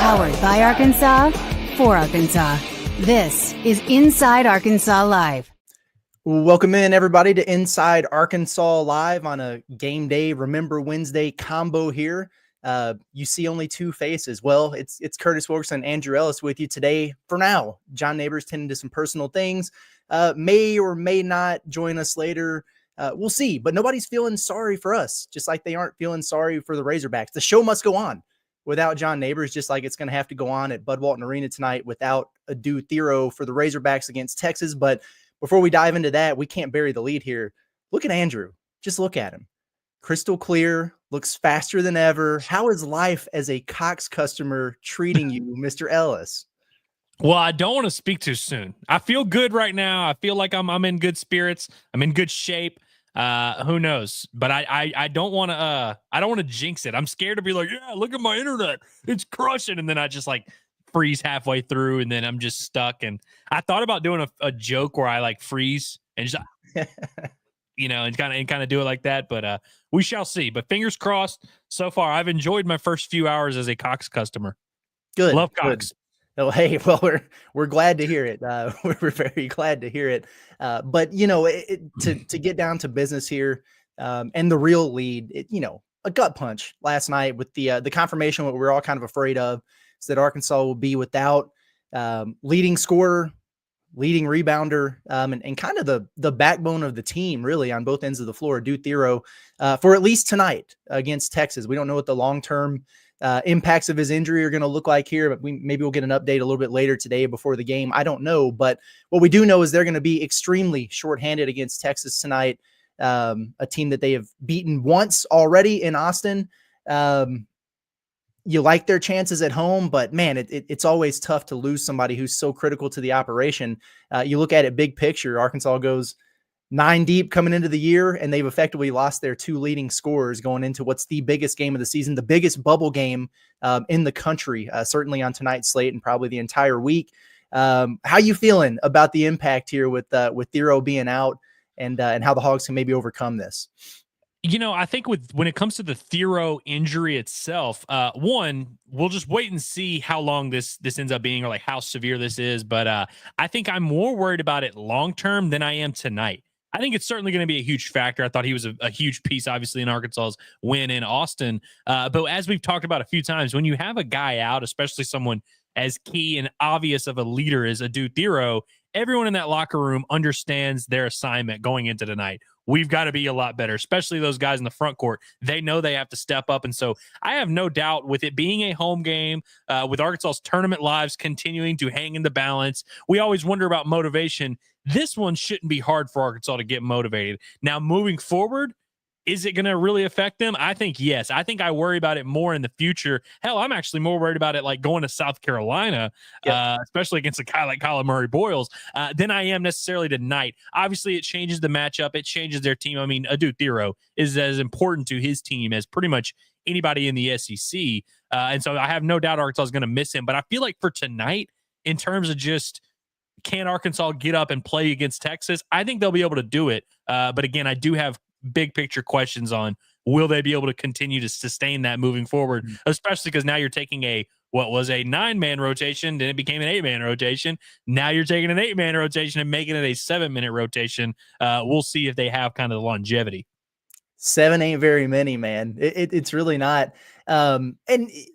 Powered by Arkansas, for Arkansas. This is Inside Arkansas Live. Welcome in, everybody, to Inside Arkansas Live on a game day Remember Wednesday combo here. You see only two faces. Well, it's Curtis Wilkerson and Andrew Ellis with you today for now. John Nabors tending to some personal things. May or may not join us later. We'll see. But nobody's feeling sorry for us, just like they aren't feeling sorry for the Razorbacks. The show must go on without John Nabors, just like it's going to have to go on at Bud Walton Arena tonight without Theo Thiero for the Razorbacks against Texas. But before we dive into that, we can't bury the lead here. Look at Andrew. Just look at him. Crystal clear, looks faster than ever. How is life as a Cox customer treating you, Mr. Ellis? Well, I don't want to speak too soon. I feel good right now. I feel like I'm in good spirits. I'm in good shape. Who knows? But I don't want to jinx it. I'm scared to be like, yeah, look at my internet. It's crushing. And then I just like freeze halfway through and then I'm just stuck. And I thought about doing a joke where I like freeze and just, and kind of do it like that. But we shall see. But fingers crossed. So far, I've enjoyed my first few hours as a Cox customer. Good. Love Cox. Good. Oh, hey, well, we're glad to hear it. We're very glad to hear it. But to get down to business here, and the real lead, a gut punch last night with the confirmation what we were all kind of afraid of is that Arkansas will be without leading scorer, leading rebounder, and kind of the backbone of the team, really, on both ends of the floor, Theo Thiero, for at least tonight against Texas. We don't know what the long-term impacts of his injury are going to look like here, but maybe we'll get an update a little bit later today before the game. I don't know, but what we do know is they're going to be extremely shorthanded against Texas tonight, a team that they have beaten once already in Austin. You like their chances at home, but man, it's always tough to lose somebody who's so critical to the operation. You look at it big picture, Arkansas goes 9 deep coming into the year, and they've effectively lost their two leading scorers going into what's the biggest game of the season, the biggest bubble game in the country, certainly on tonight's slate and probably the entire week. How you feeling about the impact here with Thiero being out and how the Hogs can maybe overcome this? I think when it comes to the Thiero injury itself, one, we'll just wait and see how long this ends up being or like how severe this is. But I think I'm more worried about it long-term than I am tonight. I think it's certainly going to be a huge factor. I thought he was a huge piece, obviously, in Arkansas's win in Austin. But as we've talked about a few times, when you have a guy out, especially someone as key and obvious of a leader as Theo Thiero, everyone in that locker room understands their assignment going into tonight. We've got to be a lot better, especially those guys in the front court. They know they have to step up. And so I have no doubt with it being a home game, with Arkansas's tournament lives continuing to hang in the balance. We always wonder about motivation. This one shouldn't be hard for Arkansas to get motivated. Now, moving forward, is it going to really affect them? I think yes. I think I worry about it more in the future. Hell, I'm actually more worried about it like going to South Carolina, especially against a guy like Colin Murray-Boyles, than I am necessarily tonight. Obviously, it changes the matchup. It changes their team. I mean, Theo Thiero is as important to his team as pretty much anybody in the SEC. And so I have no doubt Arkansas is going to miss him. But I feel like for tonight, in terms of just can Arkansas get up and play against Texas, I think they'll be able to do it. But again, I do have big picture questions on will they be able to continue to sustain that moving forward, especially because now you're taking what was a 9-man rotation, then it became an 8-man rotation. Now you're taking an 8-man rotation and making it a 7-minute rotation. We'll see if they have kind of the longevity. 7 ain't very many, man. It's really not. And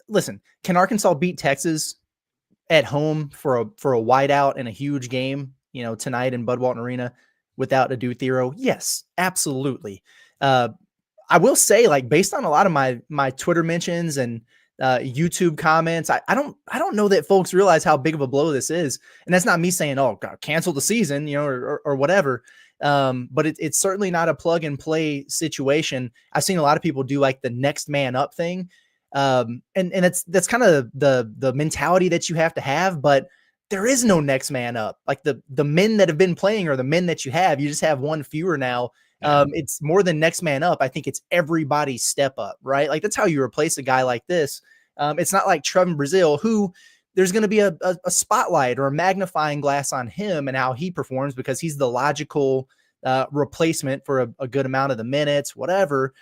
listen, can Arkansas beat Texas at home for a whiteout in a huge game, tonight in Bud Walton Arena without a Theo Thiero? Yes, absolutely. I will say, like, based on a lot of my Twitter mentions and YouTube comments, I don't know that folks realize how big of a blow this is. And that's not me saying, oh, God, cancel the season, or whatever. But it's certainly not a plug and play situation. I've seen a lot of people do like the next man up thing. And that's kind of the mentality that you have to have, but there is no next man up. Like the men that have been playing are the men that you have. You just have one fewer now. It's more than next man up. I think it's everybody's step up, right? Like that's how you replace a guy like this. It's not like Trevon Brazil, who there's going to be a spotlight or a magnifying glass on him and how he performs because he's the logical replacement for a good amount of the minutes, whatever.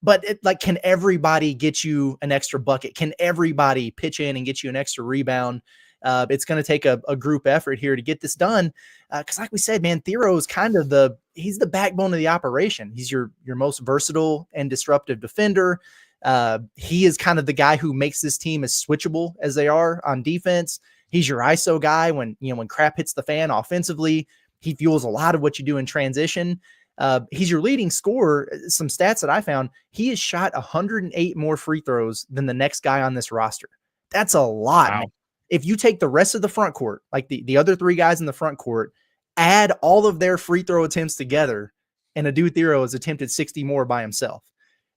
But can everybody get you an extra bucket? Can everybody pitch in and get you an extra rebound? It's going to take a group effort here to get this done. Because like we said, man, Thiero is kind of he's the backbone of the operation. He's your most versatile and disruptive defender. He is kind of the guy who makes this team as switchable as they are on defense. He's your ISO guy when crap hits the fan offensively. He fuels a lot of what you do in transition. He's your leading scorer. Some stats that I found, he has shot 108 more free throws than the next guy on this roster. That's a lot. Wow. Man. If you take the rest of the front court, like the other three guys in the front court, add all of their free throw attempts together, and Adu Thiero has attempted 60 more by himself.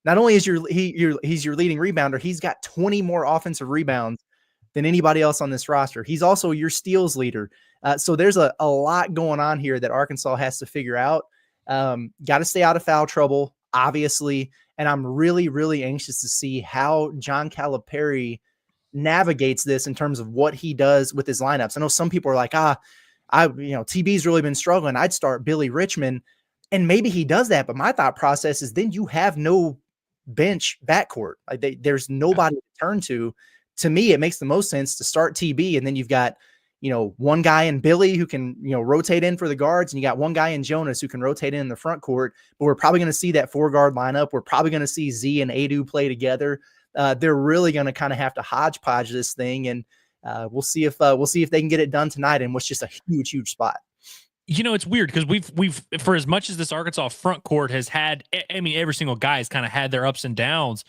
Not only is he's your leading rebounder, he's got 20 more offensive rebounds than anybody else on this roster. He's also your steals leader. So there's a lot going on here that Arkansas has to figure out. Got to stay out of foul trouble, obviously. And I'm really, really anxious to see how John Calipari navigates this in terms of what he does with his lineups. I know some people are like, TB's really been struggling. I'd start Billy Richmond. And maybe he does that. But my thought process is then you have no bench backcourt. Like there's nobody to turn to. To me, it makes the most sense to start TB. And then you've got, one guy in Billy who can, rotate in for the guards. And you got one guy in Jonas who can rotate in the front court. But we're probably going to see that 4-guard lineup. We're probably going to see Z and Adu play together. They're really going to kind of have to hodgepodge this thing. And we'll see if they can get it done tonight in what's just a huge, huge spot. It's weird because we've for as much as this Arkansas front court has had, every single guy has kind of had their ups and downs.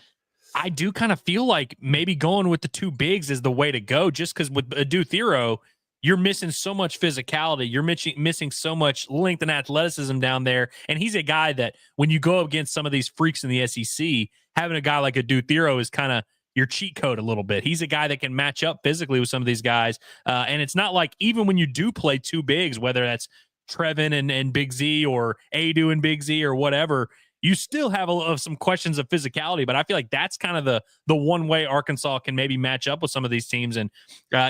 I do kind of feel like maybe going with the two bigs is the way to go, just because with Adu Thiero, you're missing so much physicality. You're missing so much length and athleticism down there. And he's a guy that when you go up against some of these freaks in the SEC, having a guy like Adu Thiero is kind of your cheat code a little bit. He's a guy that can match up physically with some of these guys. And it's not like even when you do play two bigs, whether that's Trevon and Big Z or Adu and Big Z or whatever, you still have some questions of physicality, but I feel like that's kind of the one way Arkansas can maybe match up with some of these teams. And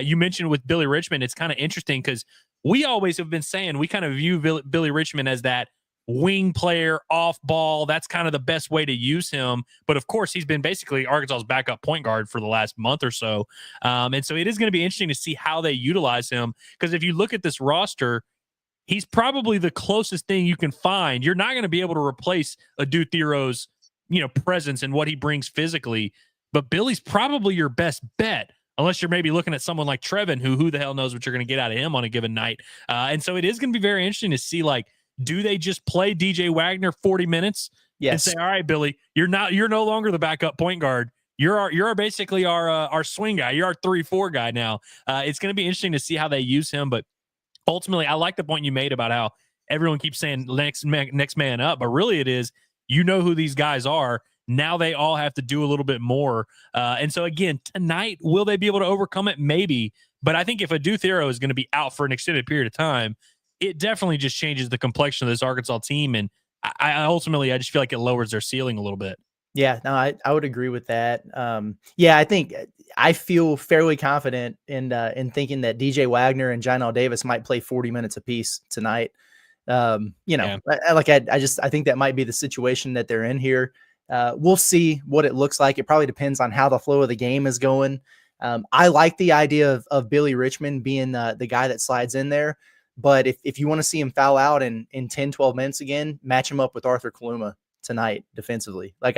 you mentioned with Billy Richmond, it's kind of interesting because we always have been saying we kind of view Billy Richmond as that wing player off ball. That's kind of the best way to use him. But of course, he's been basically Arkansas's backup point guard for the last month or so. And so it is going to be interesting to see how they utilize him, because if you look at this roster, he's probably the closest thing you can find. You're not going to be able to replace Adu Thiero's, presence and what he brings physically, but Billy's probably your best bet, unless you're maybe looking at someone like Trevon, who the hell knows what you're going to get out of him on a given night. And so it is going to be very interesting to see, do they just play DJ Wagner 40 minutes and say, all right, Billy, you're no longer the backup point guard. You're basically our swing guy. You're our 3-4 guy now. It's going to be interesting to see how they use him, but ultimately, I like the point you made about how everyone keeps saying next man up, but really it is, who these guys are. Now they all have to do a little bit more. And so again, tonight, will they be able to overcome it? Maybe. But I think if Adu Thiero is going to be out for an extended period of time, it definitely just changes the complexion of this Arkansas team. And I ultimately just feel like it lowers their ceiling a little bit. Yeah, no, I would agree with that. I think I feel fairly confident in thinking that DJ Wagner and Jonell Davis might play 40 minutes apiece tonight. I think that might be the situation that they're in here. We'll see what it looks like. It probably depends on how the flow of the game is going. I like the idea of Billy Richmond being the guy that slides in there. But if you want to see him foul out in 10, 12 minutes again, match him up with Arthur Kaluma tonight defensively. I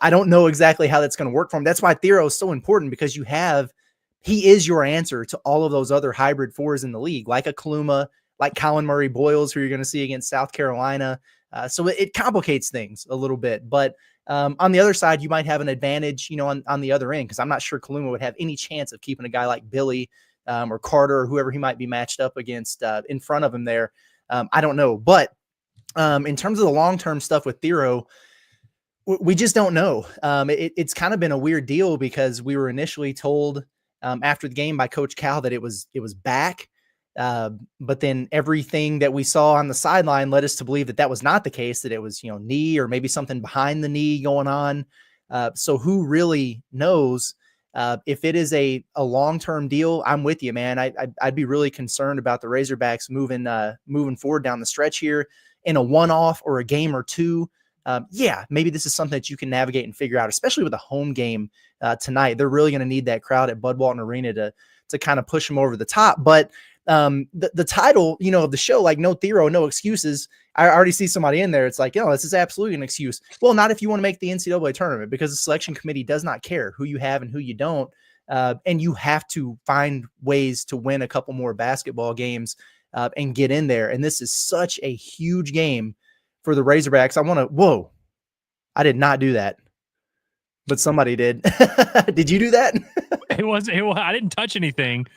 don't know exactly how that's going to work for him. That's why Thiero is so important, because he is your answer to all of those other hybrid fours in the league, like a Kaluma, like Colin Murray Boyles, who you're going to see against South Carolina. So it complicates things a little bit, but on the other side, you might have an advantage, on the other end, because I'm not sure Kaluma would have any chance of keeping a guy like Billy or Carter or whoever he might be matched up against in front of him there. I don't know, but in terms of the long-term stuff with Thiero, we just don't know. It's kind of been a weird deal, because we were initially told after the game by Coach Cal that it was back. But then everything that we saw on the sideline led us to believe that was not the case, that it was, knee or maybe something behind the knee going on. So who really knows? If it is a long-term deal, I'm with you, man. I'd be really concerned about the Razorbacks moving forward down the stretch here in a one-off or a game or two. yeah, maybe this is something that you can navigate and figure out, especially with a home game tonight. They're really going to need that crowd at Bud Walton Arena to kind of push them over the top. But the title, of the show, like No Thiero, No Excuses. I already see somebody in there. It's like, this is absolutely an excuse. Well, not if you want to make the NCAA tournament, because the selection committee does not care who you have and who you don't. And you have to find ways to win a couple more basketball games and get in there. And this is such a huge game for the Razorbacks. Whoa, I did not do that, but somebody did. Did you do that? I didn't touch anything,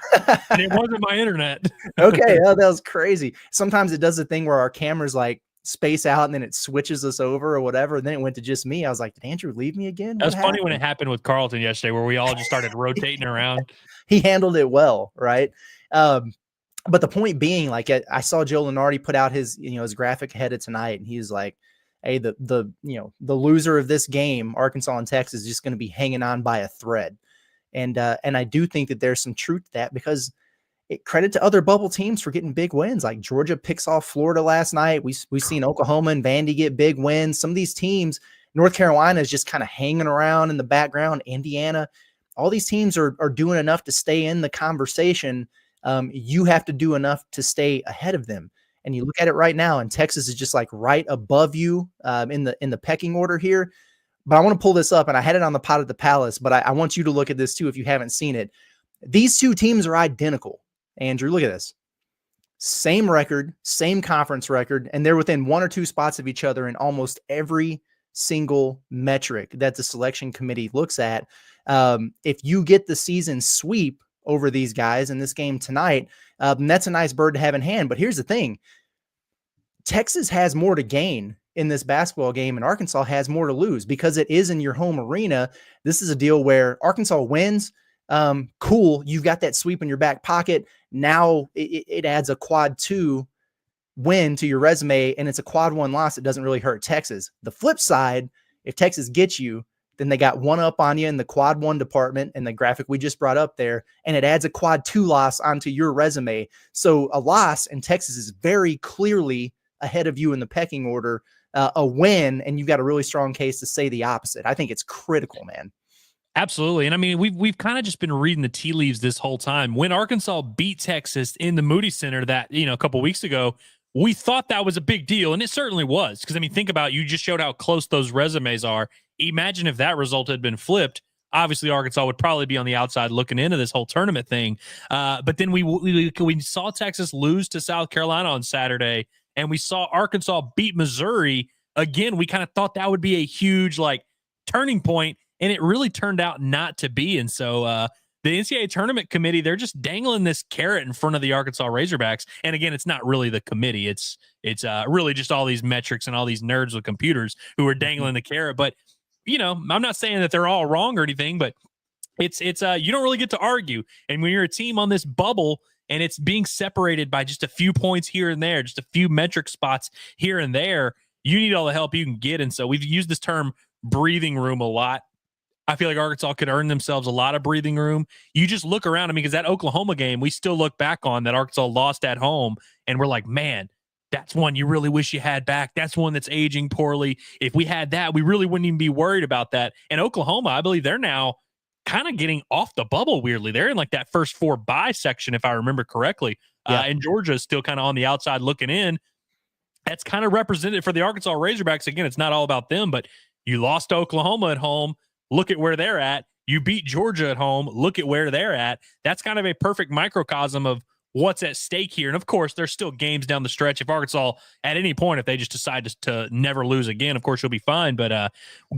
and it wasn't my internet. Okay. Oh, that was crazy. Sometimes it does the thing where our cameras like space out and then it switches us over or whatever. And then it went to just me. I was like, did Andrew leave me again? That was funny when it happened with Carlton yesterday, where we all just started rotating around. He handled it well, right? But the point being, like, I saw Joe Lenardi put out his graphic ahead of tonight, and he's like, hey, the loser of this game, Arkansas and Texas, is just going to be hanging on by a thread. And I do think that there's some truth to that, because credit to other bubble teams for getting big wins. Like Georgia picks off Florida last night. We've seen Oklahoma and Vandy get big wins. Some of these teams, North Carolina is just kind of hanging around in the background. Indiana, all these teams are doing enough to stay in the conversation. You have to do enough to stay ahead of them. And you look at it right now, and Texas is just like right above you in the pecking order here. But I want to pull this up, and I had it on the Pot at the Palace, but I want you to look at this too if you haven't seen it. These two teams are identical. Andrew, look at this. Same record, same conference record, and they're within 1 or 2 spots of each other in almost every single metric that the selection committee looks at. If you get the season sweep over these guys in this game tonight, that's a nice bird to have in hand. But here's the thing. Texas has more to gain in this basketball game, and Arkansas has more to lose because it is in your home arena. This is a deal where Arkansas wins. Cool. You've got that sweep in your back pocket. Now it adds a quad 2 win to your resume, and it's a quad 1 loss. It doesn't really hurt Texas. The flip side, if Texas gets you, then they got one up on you in the quad 1 department and the graphic we just brought up there, and it adds a quad 2 loss onto your resume. So a loss, and Texas is very clearly ahead of you in the pecking order. A win, and you've got a really strong case to say the opposite. I think it's critical, man. Absolutely. And I mean, we've kind of just been reading the tea leaves this whole time. When Arkansas beat Texas in the Moody Center that, a couple weeks ago, we thought that was a big deal, and it certainly was. Because, I mean, think about it. You just showed how close those resumes are. Imagine if that result had been flipped. Obviously, Arkansas would probably be on the outside looking into this whole tournament thing. But then we saw Texas lose to South Carolina on Saturday, and we saw Arkansas beat Missouri. Again, we kind of thought that would be a huge, turning point, and it really turned out not to be. And so the NCAA tournament committee, they're just dangling this carrot in front of the Arkansas Razorbacks. And again, it's not really the committee. It's really just all these metrics and all these nerds with computers who are dangling the carrot. But, I'm not saying that they're all wrong or anything, but it's you don't really get to argue. And when you're a team on this bubble and it's being separated by just a few points here and there, just a few metric spots here and there, you need all the help you can get. And so we've used this term breathing room a lot. I feel like Arkansas could earn themselves a lot of breathing room. You just look around. I mean, because that Oklahoma game, we still look back on that Arkansas lost at home, and we're like, man, that's one you really wish you had back. That's one that's aging poorly. If we had that, we really wouldn't even be worried about that. And Oklahoma, I believe they're now kind of getting off the bubble weirdly. They're in like that first 4 bye section, if I remember correctly. Yeah. And Georgia is still kind of on the outside looking in. That's kind of represented for the Arkansas Razorbacks. Again, it's not all about them, but you lost to Oklahoma at home. Look at where they're at. You beat Georgia at home. Look at where they're at. That's kind of a perfect microcosm of what's at stake here. And of course, there's still games down the stretch. If Arkansas, at any point, if they just decide to never lose again, of course, you'll be fine. But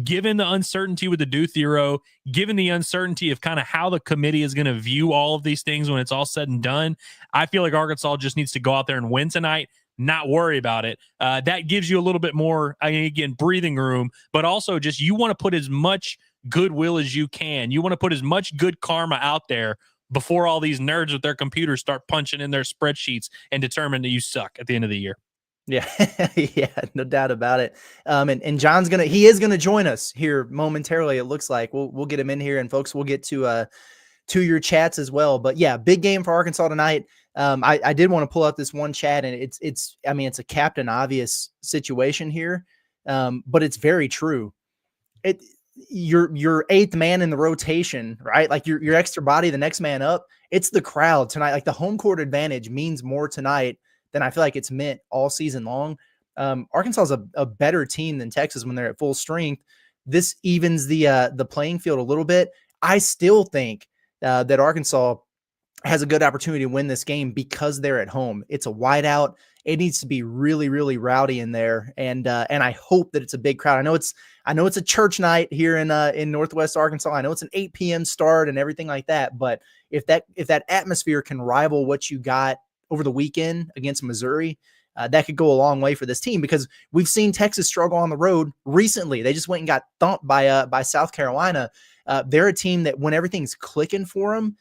given the uncertainty with the Thiero, given the uncertainty of kind of how the committee is going to view all of these things when it's all said and done, I feel like Arkansas just needs to go out there and win tonight, not worry about it. That gives you a little bit more, again, breathing room, but also just you want to put as much goodwill as you can. You want to put as much good karma out there before all these nerds with their computers start punching in their spreadsheets and determine that you suck at the end of the year. Yeah, yeah, no doubt about it. And John's he is gonna join us here momentarily. It looks like we'll get him in here, and folks, we'll get to your chats as well. But yeah, big game for Arkansas tonight. I did want to pull out this one chat, and it's a captain obvious situation here. but it's very true. Your eighth man in the rotation, right? Like your extra body, the next man up. It's the crowd tonight. Like the home court advantage means more tonight than I feel like it's meant all season long. Arkansas is a better team than Texas when they're at full strength. This evens the playing field a little bit. I still think that Arkansas has a good opportunity to win this game because they're at home. It's a whiteout. It needs to be really, really rowdy in there, and I hope that it's a big crowd. I know it's a church night here in Northwest Arkansas. I know it's an 8 p.m. start and everything like that. But if that atmosphere can rival what you got over the weekend against Missouri, that could go a long way for this team, because we've seen Texas struggle on the road recently. They just went and got thumped by South Carolina. They're a team that when everything's clicking for them,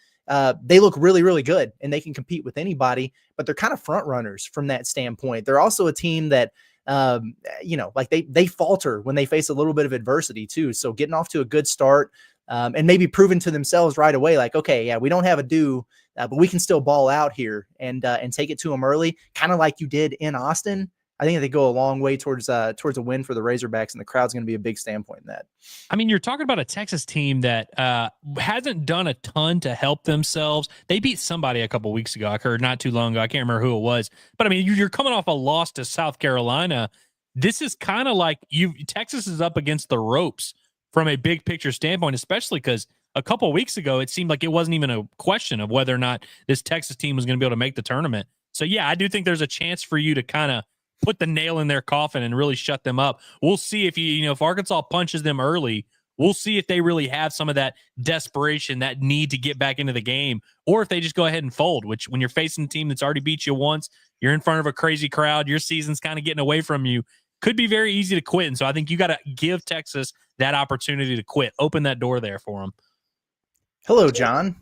they look really, really good and they can compete with anybody, but they're kind of front runners from that standpoint. They're also a team that, like they falter when they face a little bit of adversity too. So getting off to a good start, and maybe proving to themselves right away, like, okay, yeah, we don't have a due, but we can still ball out here and take it to them early, kind of like you did in Austin. I think they go a long way towards a win for the Razorbacks, and the crowd's going to be a big standpoint in that. I mean, you're talking about a Texas team that hasn't done a ton to help themselves. They beat somebody a couple weeks ago. I heard not too long ago. I can't remember who it was. But, I mean, you're coming off a loss to South Carolina. This is kind of like Texas is up against the ropes from a big picture standpoint, especially because a couple of weeks ago, it seemed like it wasn't even a question of whether or not this Texas team was going to be able to make the tournament. So, yeah, I do think there's a chance for you to kind of put the nail in their coffin and really shut them up. We'll see if Arkansas punches them early, we'll see if they really have some of that desperation, that need to get back into the game, or if they just go ahead and fold, which when you're facing a team that's already beat you once, you're in front of a crazy crowd, your season's kind of getting away from you, could be very easy to quit. And so I think you got to give Texas that opportunity to quit. Open that door there for them. Hello, John.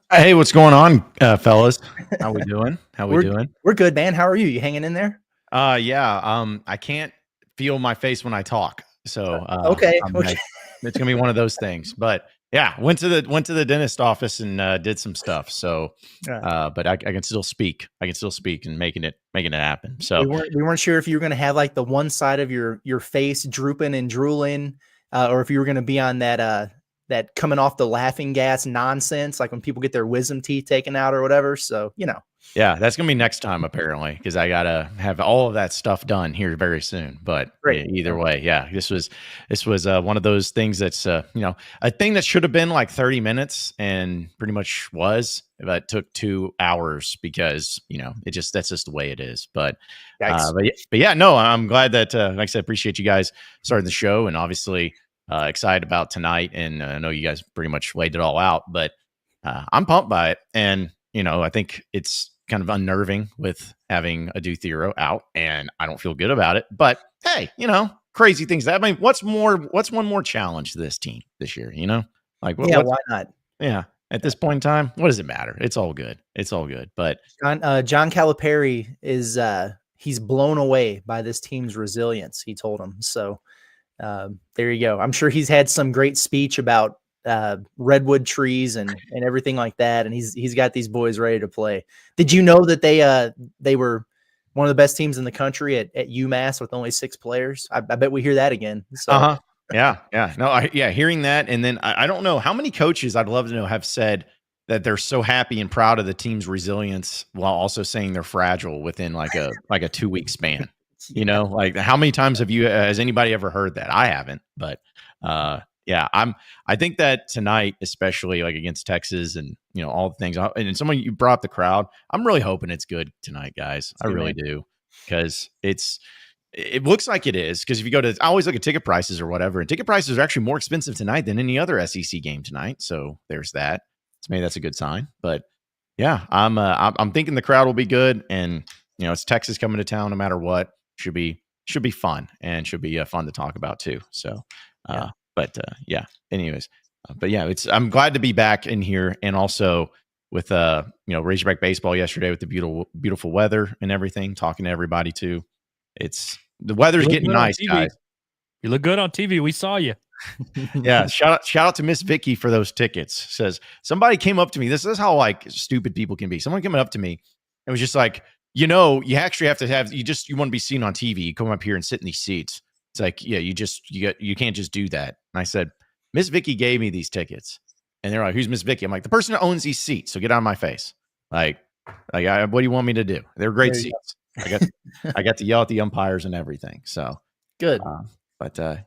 Hey, what's going on, fellas? How we doing? We're good, man. How are you? You hanging in there? I can't feel my face when I talk, so okay. It's gonna be one of those things. But yeah, went to the dentist office and did some stuff. So, but I can still speak. And making it happen. So we weren't sure if you were gonna have like the one side of your face drooping and drooling, or if you were gonna be on that coming off the laughing gas nonsense, like when people get their wisdom teeth taken out or whatever. So, Yeah, that's going to be next time, apparently, because I got to have all of that stuff done here very soon. But either way, yeah, this was one of those things that's, a thing that should have been like 30 minutes and pretty much was, but it took 2 hours because, that's just the way it is. But yeah, no, I'm glad that, like I said, appreciate you guys starting the show, and obviously excited about tonight. And I know you guys pretty much laid it all out, but I'm pumped by it. And, I think it's kind of unnerving with having a Theo Thiero out, and I don't feel good about it. But hey, crazy things. I mean, what's one more challenge to this team this year? Like, why not? Yeah, at this point in time, what does it matter? It's all good. But John Calipari is he's blown away by this team's resilience. He told him so. There you go. I'm sure he's had some great speech about redwood trees and everything like that, and he's got these boys ready to play. Did you know that they were one of the best teams in the country at UMass with only 6 players? I bet we hear that again. So yeah no hearing that, and then I don't know how many coaches, I'd love to know, have said that they're so happy and proud of the team's resilience while also saying they're fragile within like a 2-week span. Like how many times has anybody ever heard that? I haven't, but yeah, I think that tonight, especially like against Texas and, all the things, and someone, you brought up the crowd, I'm really hoping it's good tonight, guys. I really do. Because it looks like it is. Because if you go to, I always look at ticket prices or whatever, and ticket prices are actually more expensive tonight than any other SEC game tonight. So there's that. To me, that's a good sign. But yeah, I'm thinking the crowd will be good, and it's Texas coming to town no matter what. Should be fun, and should be fun to talk about too. So, anyways, but yeah, I'm glad to be back in here, and also with Razorback baseball yesterday with the beautiful weather and everything, talking to everybody too. The weather's getting nice, guys. You look good on TV. We saw you. Yeah, shout out to Miss Vicky for those tickets. Says somebody came up to me. This is how like stupid people can be. Someone came up to me and was just like, you actually have to have, you want to be seen on TV. You come up here and sit in these seats. It's like, yeah, you can't just do that. And I said, Miss Vicky gave me these tickets. And they're like, who's Miss Vicky? I'm like, the person that owns these seats. So get out of my face. Like, what do you want me to do? They're great seats. I got to yell at the umpires and everything. So good.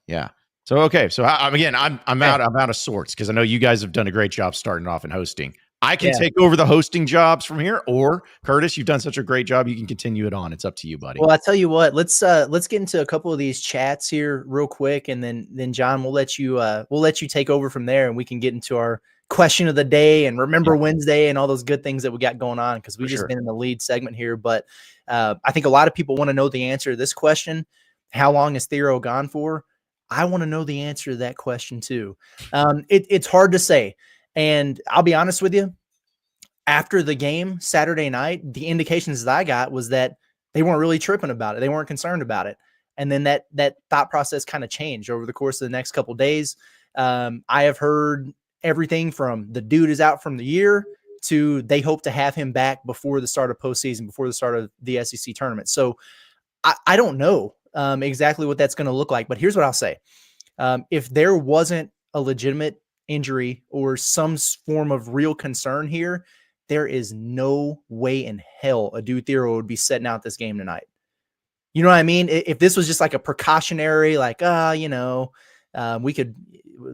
Yeah. So, okay. So again, I'm out of sorts because I know you guys have done a great job starting off and hosting. I can take over the hosting jobs from here, or Curtis, you've done such a great job. You can continue it on. It's up to you, buddy. Well, I tell you what, let's get into a couple of these chats here real quick. And then John, we'll let you take over from there, and we can get into our question of the day and remember Wednesday and all those good things that we got going on. Cause we've just been in the lead segment here, but I think a lot of people want to know the answer to this question. How long is Thiero gone for? I want to know the answer to that question too. It's hard to say. And I'll be honest with you, after the game Saturday night, the indications that I got was that they weren't really tripping about it. They weren't concerned about it. And then that thought process kind of changed over the course of the next couple of days. I have heard everything from the dude is out from the year to they hope to have him back before the start of postseason, before the start of the SEC tournament. So I don't know exactly what that's going to look like, but here's what I'll say. If there wasn't a legitimate injury or some form of real concern here, there is no way in hell a dude Thiero would be setting out this game tonight. You know what I mean? If this was just like a precautionary, like, we could,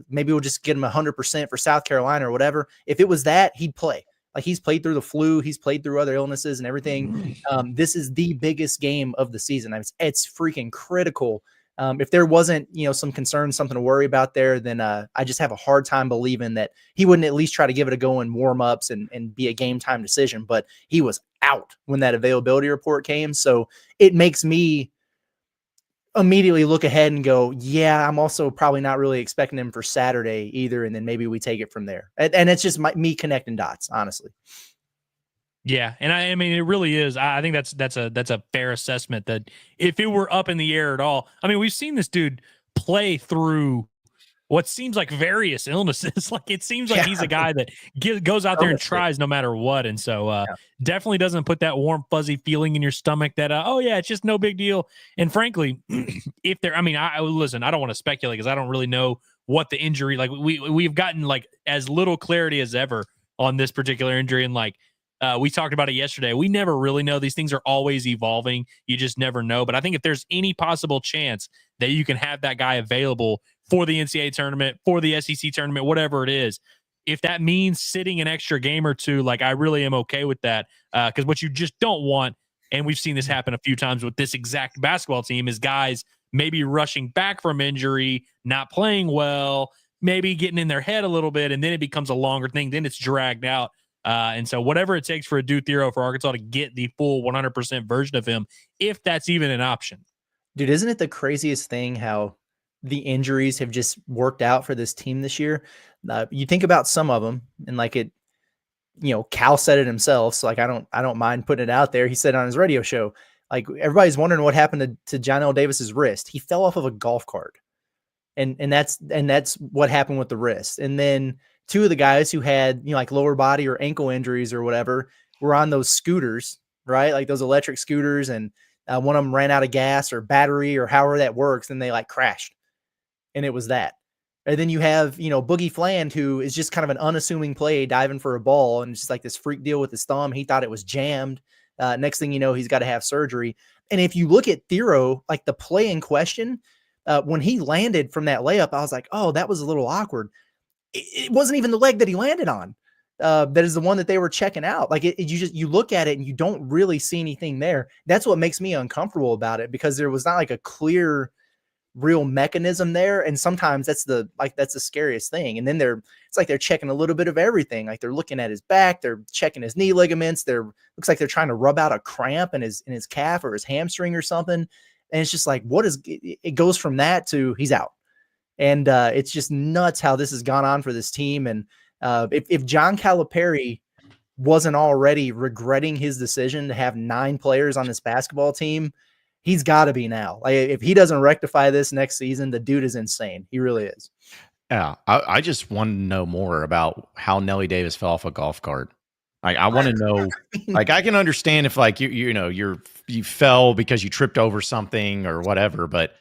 maybe we'll just get him 100% for South Carolina or whatever. If it was that, he'd play. Like, he's played through the flu. He's played through other illnesses and everything. This is the biggest game of the season. I mean, it's freaking critical. If there wasn't, some concern, something to worry about there, then I just have a hard time believing that he wouldn't at least try to give it a go in warm-ups and be a game time decision. But he was out when that availability report came. So it makes me immediately look ahead and go, yeah, I'm also probably not really expecting him for Saturday either. And then maybe we take it from there. And it's just me connecting dots, honestly. Yeah, and I mean, it really is. I think that's a fair assessment that if it were up in the air at all, I mean, we've seen this dude play through what seems like various illnesses. Like, it seems like he's a guy that goes out there and tries no matter what. And so definitely doesn't put that warm, fuzzy feeling in your stomach that, it's just no big deal. And frankly, if there, I mean, listen, I don't want to speculate because I don't really know what the injury, like we've gotten like as little clarity as ever on this particular injury. And like, we talked about it yesterday. We never really know. These things are always evolving. You just never know. But I think if there's any possible chance that you can have that guy available for the NCAA tournament, for the SEC tournament, whatever it is, if that means sitting an extra game or two, like, I really am okay with that. Because what you just don't want, and we've seen this happen a few times with this exact basketball team, is guys maybe rushing back from injury, not playing well, maybe getting in their head a little bit, and then it becomes a longer thing. Then it's dragged out. And so whatever it takes for a dude Thiero for Arkansas to get the full 100% version of him, if that's even an option. Dude, isn't it the craziest thing how the injuries have just worked out for this team this year? You think about some of them, and like it, Cal said it himself. So like, I don't mind putting it out there. He said on his radio show, like, everybody's wondering what happened to John L. Davis's wrist. He fell off of a golf cart. And that's what happened with the wrist. And then two of the guys who had, like lower body or ankle injuries or whatever were on those scooters, right? Like those electric scooters. And one of them ran out of gas or battery or however that works. And they like crashed. And it was that. And then you have, Boogie Fland, who is just kind of an unassuming play diving for a ball. And it's just like this freak deal with his thumb. He thought it was jammed. Next thing you know, he's got to have surgery. And if you look at Thiero, like the play in question, when he landed from that layup, I was like, oh, that was a little awkward. It wasn't even the leg that he landed on. That is the one that they were checking out. Like you look at it and you don't really see anything there. That's what makes me uncomfortable about it, because there was not like a clear, real mechanism there. And sometimes that's the scariest thing. And then it's like they're checking a little bit of everything. Like they're looking at his back, they're checking his knee ligaments. Looks like they're trying to rub out a cramp in his calf or his hamstring or something. And it's just like, it goes from that to he's out. And it's just nuts how this has gone on for this team. And if John Calipari wasn't already regretting his decision to have 9 players on this basketball team, he's got to be now. Like, if he doesn't rectify this next season, the dude is insane. He really is. Yeah, I just want to know more about how Nelly Davis fell off a golf cart. Like, I want to know. Like, I can understand if like you fell because you tripped over something or whatever, but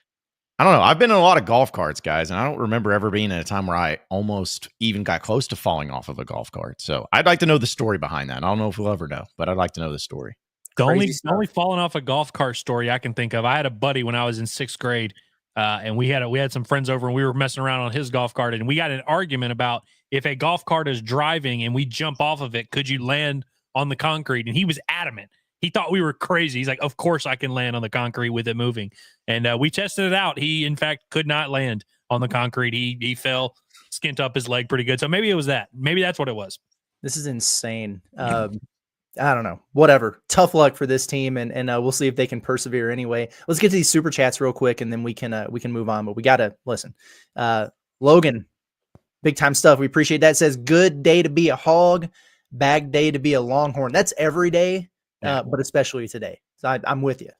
I don't know. I've been in a lot of golf carts, guys, and I don't remember ever being at a time where I almost even got close to falling off of a golf cart. So I'd like to know the story behind that. I don't know if we'll ever know, but I'd like to know the story. The only falling off a golf cart story I can think of. I had a buddy when I was in 6th grade, and we had some friends over, and we were messing around on his golf cart, and we got an argument about if a golf cart is driving and we jump off of it, could you land on the concrete? And he was adamant. He thought we were crazy. He's like, of course I can land on the concrete with it moving. And we tested it out. He, in fact, could not land on the concrete. He fell, skint up his leg pretty good. So maybe it was that. Maybe that's what it was. This is insane. I don't know. Whatever. Tough luck for this team, and we'll see if they can persevere anyway. Let's get to these super chats real quick, and then we can move on. But we gotta listen. Logan, big time stuff. We appreciate that. Says good day to be a hog, bag day to be a Longhorn. That's every day. But especially today. So I'm with you.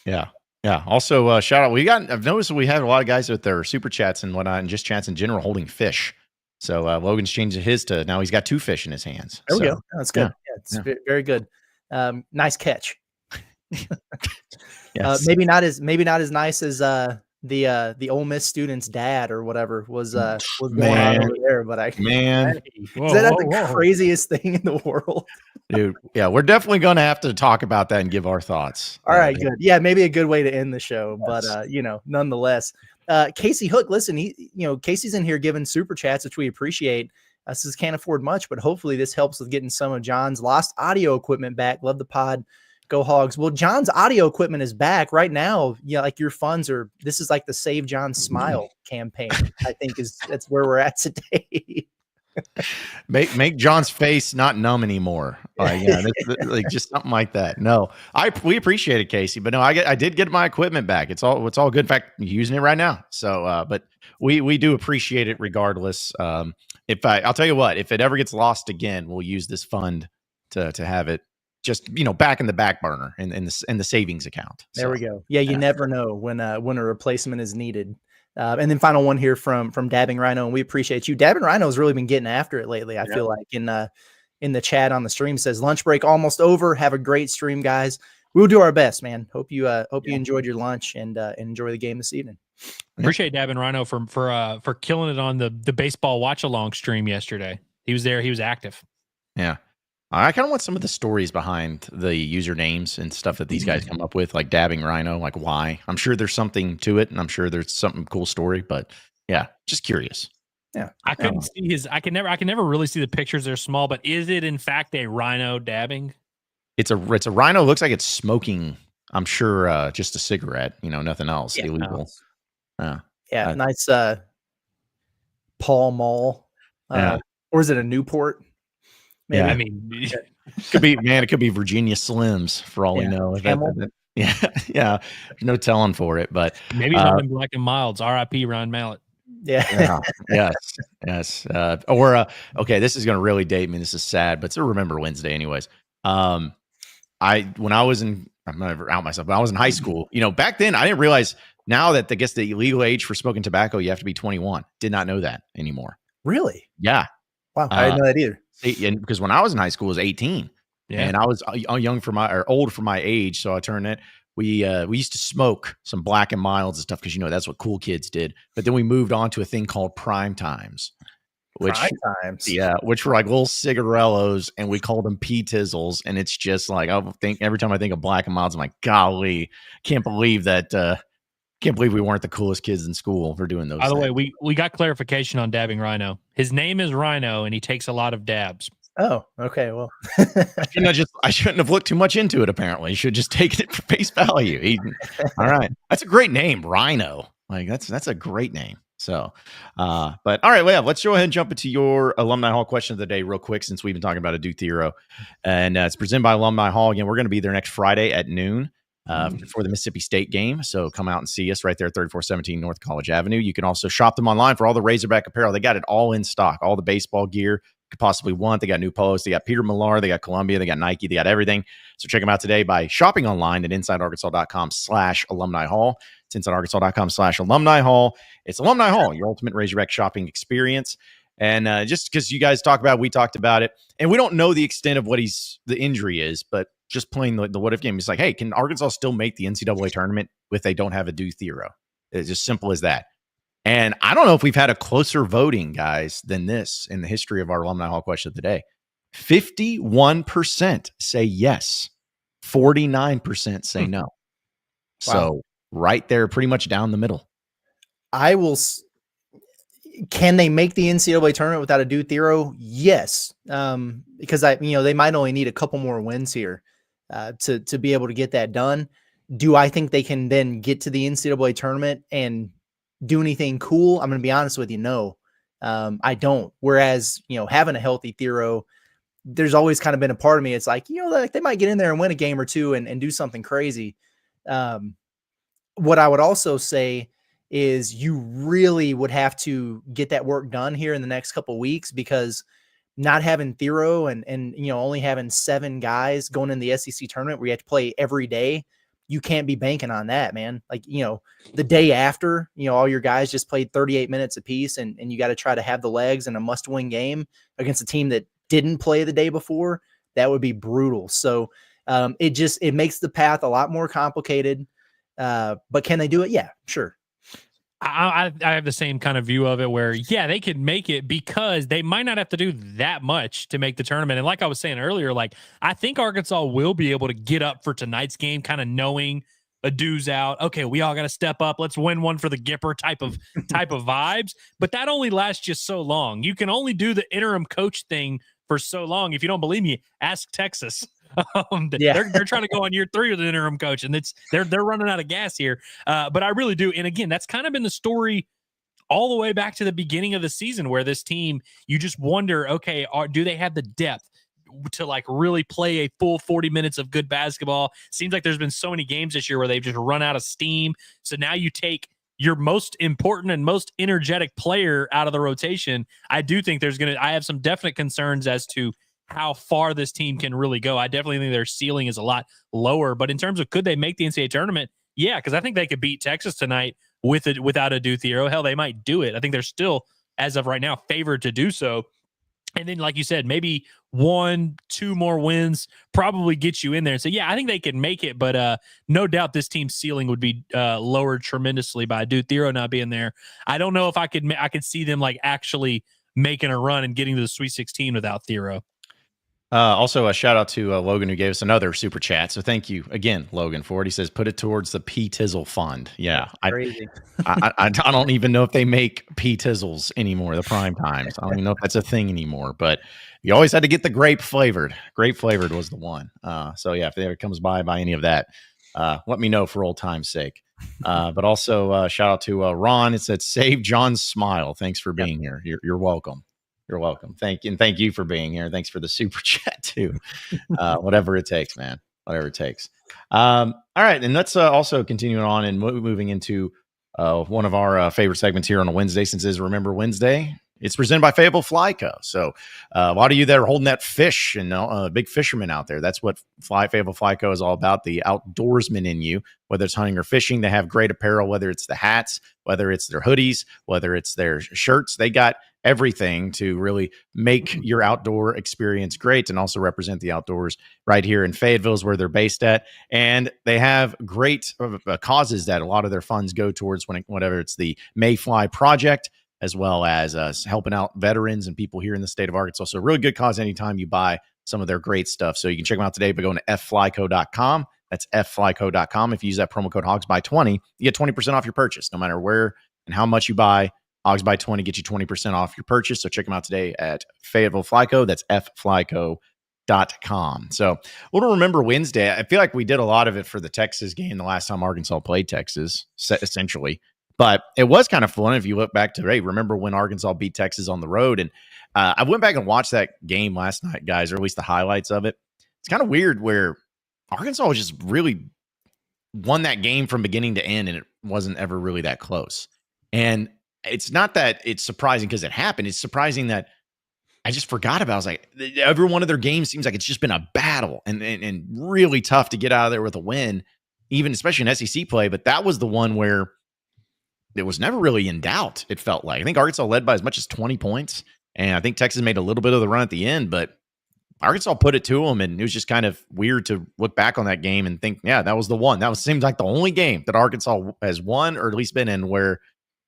Yeah. Yeah. Also, shout out. I've noticed we have a lot of guys with their super chats and whatnot, and just chats in general holding fish. So Logan's changed his to now he's got 2 fish in his hands. There we go. That's good. Yeah, it's very good. Nice catch. Yes. Maybe not as nice as the Ole Miss student's dad or whatever was going on over there. But is that the craziest thing in the world? Dude, yeah, we're definitely going to have to talk about that and give our thoughts. All right, good. Yeah, maybe a good way to end the show, but nonetheless, Casey Hook, listen, Casey's in here giving super chats, which we appreciate. Says can't afford much, but hopefully this helps with getting some of John's lost audio equipment back. Love the pod. Go Hogs. Well, John's audio equipment is back right now. Yeah, like your funds this is like the Save John Smile campaign. I think that's where we're at today. Make John's face not numb anymore. Like just something like that. No, we appreciate it, Casey. But no, I did get my equipment back. It's all good. In fact, I'm using it right now. So, but we do appreciate it regardless. I'll tell you what, if it ever gets lost again, we'll use this fund to have it just back in the back burner in the savings account. There we go. Yeah, you never know when a replacement is needed. And then final one here from Dabbing Rhino, and we appreciate you. Dabbing Rhino has really been getting after it lately. I feel like in the chat on the stream says lunch break almost over. Have a great stream, guys. We'll do our best, man. Hope you enjoyed your lunch and enjoy the game this evening. Appreciate Dabbing Rhino for killing it on the baseball watch along stream yesterday. He was there. He was active. Yeah. I kind of want some of the stories behind the usernames and stuff that these guys come up with, like Dabbing Rhino, like why. I'm sure there's something to it, and I'm sure there's something cool story, but yeah, just curious. Yeah. I couldn't see I can never really see the pictures. They're small, but is it in fact a rhino dabbing? It's a rhino. Looks like it's smoking. I'm sure just a cigarette, nothing else illegal. Nice Pall Mall. Or is it a Newport? Maybe. Yeah. I mean, it could be Virginia Slims for all we know. Yeah. No telling for it, but maybe it's not in Black and Milds. R.I.P. Ron Mallett. Yeah. Yes. Okay, this is going to really date me. This is sad, but it's a Remember Wednesday anyways. I'm not out myself, but I was in high school. Back then I didn't realize now that I guess the legal age for smoking tobacco, you have to be 21. Did not know that anymore. Really? Yeah. Wow. I didn't know that either. And because when I was in high school, I was 18, and I was old for my age. So I turned it. We used to smoke some Black and Milds and stuff because that's what cool kids did. But then we moved on to a thing called Prime Times, which were like little cigarellos, and we called them P-Tizzles. And it's just like every time I think of Black and Milds, I'm like, golly, can't believe we weren't the coolest kids in school for doing those. By the way, we got clarification on Dabbing Rhino. His name is Rhino, and he takes a lot of dabs. Oh, okay. Well, I shouldn't have looked too much into it. Apparently, you should just take it for face value. All right, that's a great name, Rhino. Like that's a great name. So, but all right, well, let's go ahead and jump into your Alumni Hall question of the day real quick, since we've been talking about a Duke Thiero, and it's presented by Alumni Hall. Again, we're going to be there next Friday at noon. For the Mississippi State game. So come out and see us right there at 3417 North College Avenue. You can also shop them online for all the Razorback apparel. They got it all in stock, all the baseball gear you could possibly want. They got new polos. They got Peter Millar. They got Columbia. They got Nike. They got everything. So check them out today by shopping online at InsideArkansas.com/Alumni Hall. It's InsideArkansas.com/Alumni Hall. It's Alumni Hall, your ultimate Razorback shopping experience. And just because you guys we talked about it, and we don't know the extent of what the injury is, but just playing the what if game, it's like, hey, can Arkansas still make the NCAA tournament if they don't have a Duke Thiero? It's just simple as that. And I don't know if we've had a closer voting, guys, than this in the history of our Alumni Hall question of the day. 51% say yes. 49% say no. Wow. So right there, pretty much down the middle. Can they make the NCAA tournament without a Dude Thiero? Yes. Because they might only need a couple more wins here to be able to get that done. Do I think they can then get to the NCAA tournament and do anything cool? I'm going to be honest with you. No, I don't. Whereas, having a healthy Thiero, there's always kind of been a part of me. It's like, like they might get in there and win a game or two and do something crazy. What I would also say is you really would have to get that work done here in the next couple of weeks, because not having Thiero and only having 7 guys going in the SEC tournament where you have to play every day, you can't be banking on that, man. Like, the day after, all your guys just played 38 minutes apiece and you got to try to have the legs in a must-win game against a team that didn't play the day before. That would be brutal. So it makes the path a lot more complicated. But can they do it? Yeah, sure. I have the same kind of view of it where, they could make it because they might not have to do that much to make the tournament. And like I was saying earlier, I think Arkansas will be able to get up for tonight's game, kind of knowing a due's out. Okay, we all got to step up. Let's win one for the Gipper type of vibes. But that only lasts just so long. You can only do the interim coach thing for so long. If you don't believe me, ask Texas. They're trying to go on year 3 with an interim coach, and they're running out of gas here. But I really do. And again, that's kind of been the story all the way back to the beginning of the season, where this team, you just wonder, okay, do they have the depth to really play a full 40 minutes of good basketball? Seems like there's been so many games this year where they've just run out of steam. So now you take your most important and most energetic player out of the rotation. I do think I have some definite concerns as to how far this team can really go. I definitely think their ceiling is a lot lower, but in terms of could they make the NCAA tournament? Yeah, because I think they could beat Texas tonight without a Dude Thiero. Hell, they might do it. I think they're still, as of right now, favored to do so. And then, like you said, maybe 1-2 more wins probably get you in there. And so, I think they can make it, but no doubt this team's ceiling would be lowered tremendously by Dude Thiero not being there. I don't know if I could see them actually making a run and getting to the Sweet 16 without Thiero. Also, a shout out to Logan, who gave us another super chat. So thank you again, Logan, for it. He says, put it towards the P-Tizzle Fund. Yeah. Crazy. I don't even know if they make P-Tizzles anymore, the prime times. I don't even know if that's a thing anymore, but you always had to get the grape flavored. Grape flavored was the one. So yeah, if it ever comes by any of that, let me know for old time's sake. But also shout out to Ron. It said, save John's smile. Thanks for being here. You're welcome. You're welcome. Thank you for being here. Thanks for the super chat too. Whatever it takes, man. Whatever it takes. All right, and let's also continue on and moving into one of our favorite segments here on a Wednesday, since it is Remember Wednesday. It's presented by Fayetteville Fly Co. So a lot of you that are holding that fish and big fishermen out there, that's what Fayetteville Fly Co. is all about, the outdoorsman in you, whether it's hunting or fishing. They have great apparel, whether it's the hats, whether it's their hoodies, whether it's their shirts. They got everything to really make your outdoor experience great and also represent the outdoors right here in Fayetteville is where they're based at. And they have great causes that a lot of their funds go towards, whenever it's the Mayfly Project, as well as helping out veterans and people here in the state of Arkansas. So a really good cause anytime you buy some of their great stuff. So you can check them out today by going to fflyco.com. That's fflyco.com. If you use that promo code HOGSBY20, you get 20% off your purchase, no matter where and how much you buy. Hogs by 20 get you 20% off your purchase. So check them out today at Fayetteville Fly Co. That's fflyco.com. So a little Remember Wednesday. I feel like we did a lot of it for the Texas game the last time Arkansas played Texas, essentially. But it was kind of fun if you look back to, remember when Arkansas beat Texas on the road? And I went back and watched that game last night, guys, or at least the highlights of it. It's kind of weird where Arkansas just really won that game from beginning to end, and it wasn't ever really that close. And it's not that it's surprising because it happened. It's surprising that I just forgot about it. I was like, every one of their games seems like it's just been a battle and really tough to get out of there with a win, even especially in SEC play. But that was the one where it was never really in doubt, it felt like. I think Arkansas led by as much as 20 points. And I think Texas made a little bit of the run at the end, but Arkansas put it to them, and it was just kind of weird to look back on that game and think, yeah, that was the one. Seems like the only game that Arkansas has won or at least been in where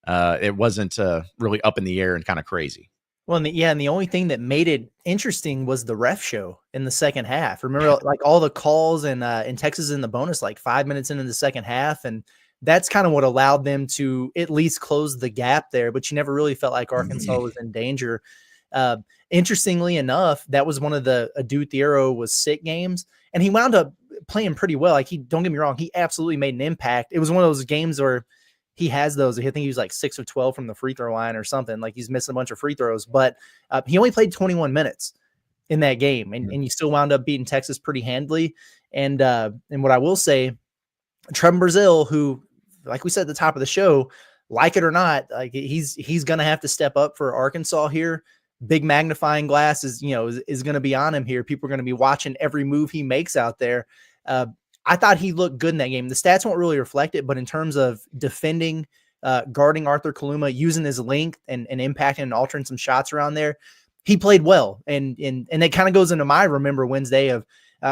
it wasn't really up in the air and kind of crazy. Well, and the only thing that made it interesting was the ref show in the second half. Remember, like all the calls in Texas in the bonus, like 5 minutes into the second half, and that's kind of what allowed them to at least close the gap there. But you never really felt like Arkansas was in danger. Interestingly enough, that was one of the Theo Thiero was sick games, and he wound up playing pretty well. Like don't get me wrong, he absolutely made an impact. It was one of those games where he has those. I think he was like 6 of 12 from the free throw line or something. Like he's missing a bunch of free throws, but he only played 21 minutes in that game, and you still wound up beating Texas pretty handily. And what I will say, Trevon Brazil, who, like we said at the top of the show, like it or not, like he's gonna have to step up for Arkansas here. Big magnifying glass is going to be on him here. People are going to be watching every move he makes out there. I thought he looked good in that game. The stats won't really reflect it, but in terms of defending, guarding Arthur Kaluma, using his length and impacting and altering some shots around there, he played well. And it kind of goes into my remember Wednesday of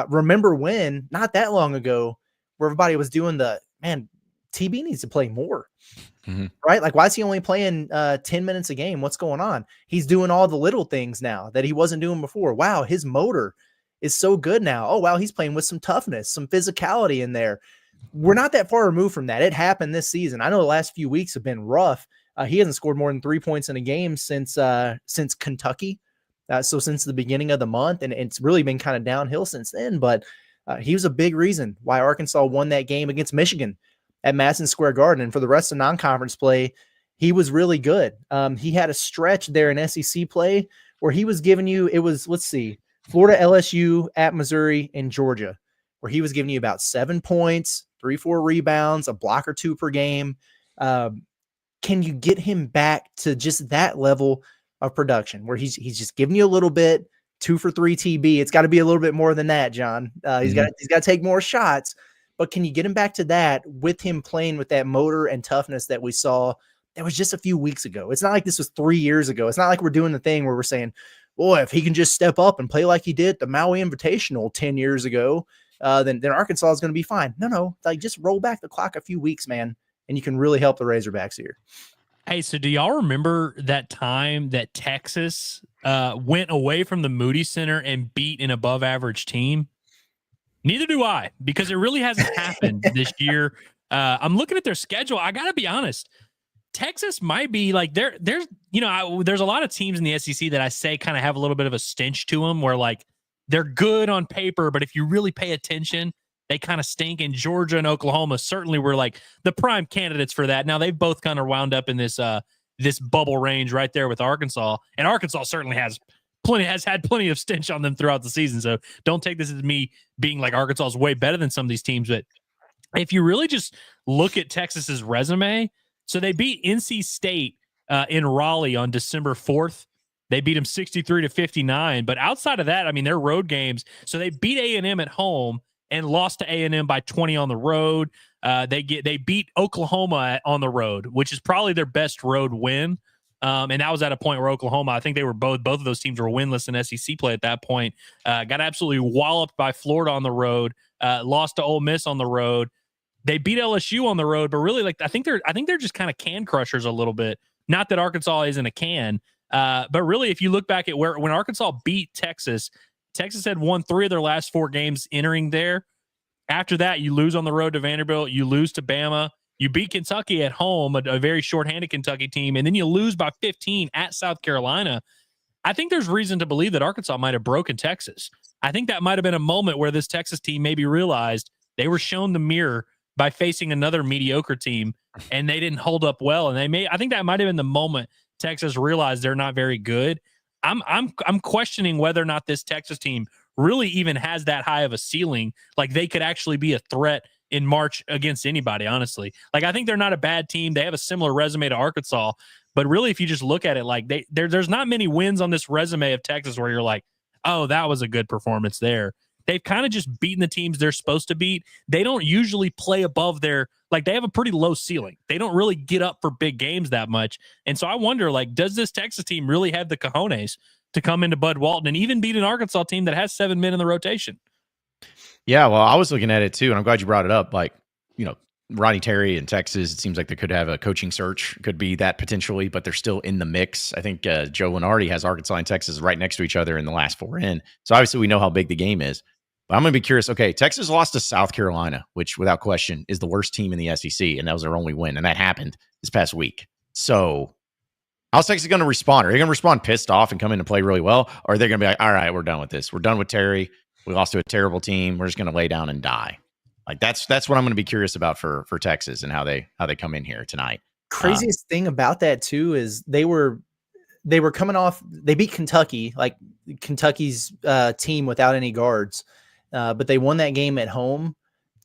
remember when not that long ago where everybody was doing TB needs to play more. Right? Like, why is he only playing 10 minutes a game? What's going on? He's doing all the little things now that he wasn't doing before. Wow, his motor is so good now. Oh, wow, he's playing with some toughness, some physicality in there. We're not that far removed from that. It happened this season. I know the last few weeks have been rough. He hasn't scored more than 3 points in a game since Kentucky. So since the beginning of the month, and it's really been kind of downhill since then. But he was a big reason why Arkansas won that game against Michigan at Madison Square Garden. And for the rest of non-conference play, he was really good. He had a stretch there in SEC play where he was giving you, Florida, LSU, at Missouri, and Georgia, where he was giving you about 7 points, 3-4 rebounds, a block or two per game. Can you get him back to just that level of production where he's just giving you a little bit, 2 for 3 TB? It's got to be a little bit more than that, John. He's got to take more shots. But can you get him back to that with him playing with that motor and toughness that we saw that was just a few weeks ago? It's not like this was 3 years ago. It's not like we're doing the thing where we're saying, boy, if he can just step up and play like he did at the Maui Invitational 10 years ago, then Arkansas is going to be fine. No, like just roll back the clock a few weeks, man, and you can really help the Razorbacks here. Hey, so do y'all remember that time that Texas went away from the Moody Center and beat an above-average team? Neither do I, because it really hasn't happened this year. I'm looking at their schedule. I got to be honest. Texas might be like there's a lot of teams in the SEC that I say kind of have a little bit of a stench to them where like they're good on paper, but if you really pay attention, they kind of stink. And Georgia and Oklahoma certainly were like the prime candidates for that. Now they've both kind of wound up in this bubble range right there with Arkansas, and Arkansas certainly has had plenty of stench on them throughout the season. So don't take this as me being like Arkansas is way better than some of these teams. But if you really just look at Texas's resume, so they beat NC State in Raleigh on December 4th. They beat them 63-59. But outside of that, I mean, they're road games. So they beat A&M at home and lost to A&M by 20 on the road. They beat Oklahoma on the road, which is probably their best road win. And that was at a point where Oklahoma, I think they were both of those teams were winless in SEC play at that point. Got absolutely walloped by Florida on the road. Lost to Ole Miss on the road. They beat LSU on the road, but really, like I think they're just kind of can crushers a little bit. Not that Arkansas isn't a can, but really, if you look back at when Arkansas beat Texas, Texas had won 3 of their last 4 games entering there. After that, you lose on the road to Vanderbilt. You lose to Bama. You beat Kentucky at home, a very shorthanded Kentucky team, and then you lose by 15 at South Carolina. I think there's reason to believe that Arkansas might have broken Texas. I think that might have been a moment where this Texas team maybe realized they were shown the mirror by facing another mediocre team, and they didn't hold up well. And I think that might have been the moment Texas realized they're not very good. I'm questioning whether or not this Texas team really even has that high of a ceiling. Like they could actually be a threat in March against anybody, honestly. Like I think they're not a bad team. They have a similar resume to Arkansas, but really if you just look at it, like there's not many wins on this resume of Texas where you're like, oh, that was a good performance there. They've kind of just beaten the teams they're supposed to beat. They don't usually play above they have a pretty low ceiling. They don't really get up for big games that much. And so I wonder, like, does this Texas team really have the cojones to come into Bud Walton and even beat an Arkansas team that has 7 men in the rotation. Yeah, well, I was looking at it too, and I'm glad you brought it up. Like, Rodney Terry in Texas, it seems like they could have a coaching search. Could be that potentially, but they're still in the mix. I think Joe Lenardi has Arkansas and Texas right next to each other in the last 4 in. So obviously we know how big the game is. But I'm going to be curious. Okay, Texas lost to South Carolina, which without question is the worst team in the SEC, and that was their only win, and that happened this past week. So how's Texas going to respond? Are they going to respond pissed off and come in and play really well? Or are they going to be like, all right, we're done with this. We're done with Terry. We lost to a terrible team. We're just going to lay down and die. Like that's what I'm going to be curious about for Texas and how they come in here tonight. Craziest thing about that too is they were coming off. They beat Kentucky, like Kentucky's team without any guards, but they won that game at home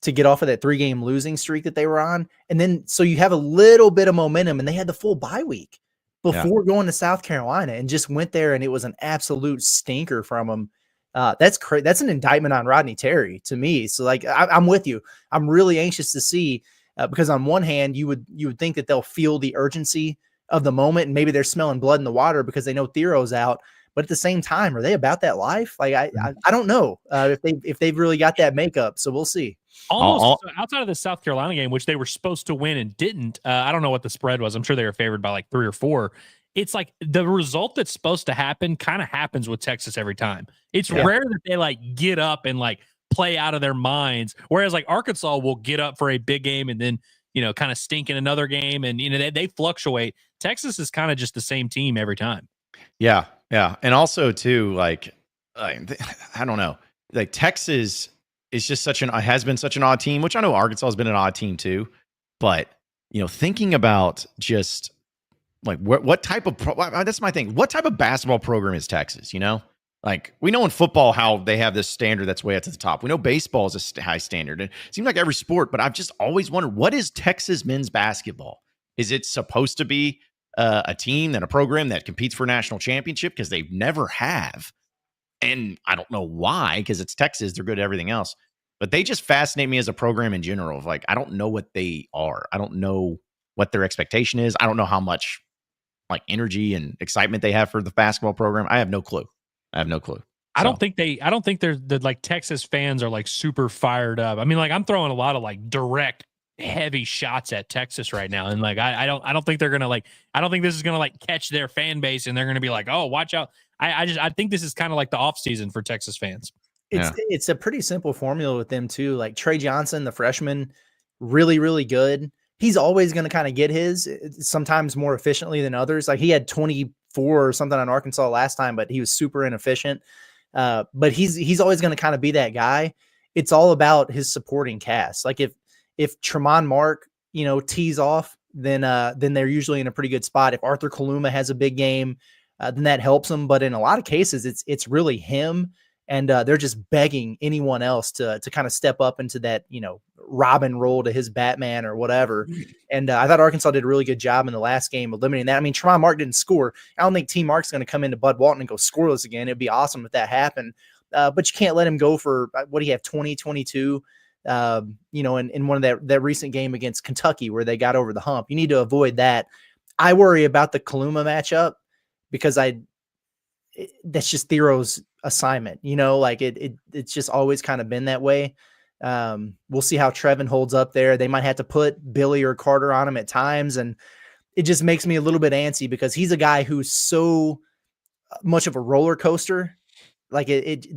to get off of that 3-game losing streak that they were on, and then so you have a little bit of momentum, and they had the full bye week before going to South Carolina, and just went there, and it was an absolute stinker from them. That's crazy. That's an indictment on Rodney Terry to me. So like, I'm with you. I'm really anxious to see, because on one hand, you would think that they'll feel the urgency of the moment, and maybe they're smelling blood in the water because they know Thiero's out. But at the same time, are they about that life? Like, I don't know if they've really got that makeup. So we'll see. Almost outside of the South Carolina game, which they were supposed to win and didn't. I don't know what the spread was. I'm sure they were favored by like 3 or 4. It's like the result that's supposed to happen kind of happens with Texas every time. It's rare that they like get up and like play out of their minds. Whereas like Arkansas will get up for a big game and then, kind of stink in another game. And, they fluctuate. Texas is kind of just the same team every time. Yeah. Yeah. And also too, like I don't know, like Texas is just has been such an odd team, which I know Arkansas has been an odd team too. But, thinking about just, like what type of that's my thing. What type of basketball program is Texas? Like we know in football how they have this standard that's way up to the top. We know baseball is a high standard. It seems like every sport, but I've just always wondered, what is Texas men's basketball? Is it supposed to be a team and a program that competes for a national championship? Because they never have, and I don't know why. Because it's Texas, they're good at everything else, but they just fascinate me as a program in general. Of like, I don't know what they are. I don't know what their expectation is. I don't know how much like energy and excitement they have for the basketball program. I have no clue. I don't think they're like Texas fans are like super fired up. I mean, like I'm throwing a lot of like direct heavy shots at Texas right now. And like, I don't think they're going to like, I don't think this is going to like catch their fan base and they're going to be like, oh, watch out. I think this is kind of like the off season for Texas fans. It's a pretty simple formula with them too. Like Trey Johnson, the freshman, really, really good. He's always going to kind of get his, sometimes more efficiently than others. Like he had 24 or something on Arkansas last time, but he was super inefficient. But he's always going to kind of be that guy. It's all about his supporting cast. Like if Tremont Mark, tees off, then they're usually in a pretty good spot. If Arthur Kaluma has a big game, then that helps him. But in a lot of cases, it's really him. And they're just begging anyone else to kind of step up into that, Robin role to his Batman or whatever. And I thought Arkansas did a really good job in the last game eliminating that. I mean, Tremont Mark didn't score. I don't think T Mark's going to come into Bud Walton and go scoreless again. It'd be awesome if that happened. But you can't let him go for, what do you have, 20, 22, in one of that recent game against Kentucky where they got over the hump. You need to avoid that. I worry about the Kaluma matchup because that's just Thiero's assignment, like it's just always kind of been that way. We'll see how Trevon holds up there. They might have to put Billy or Carter on him at times. And it just makes me a little bit antsy because he's a guy who's so much of a roller coaster. Like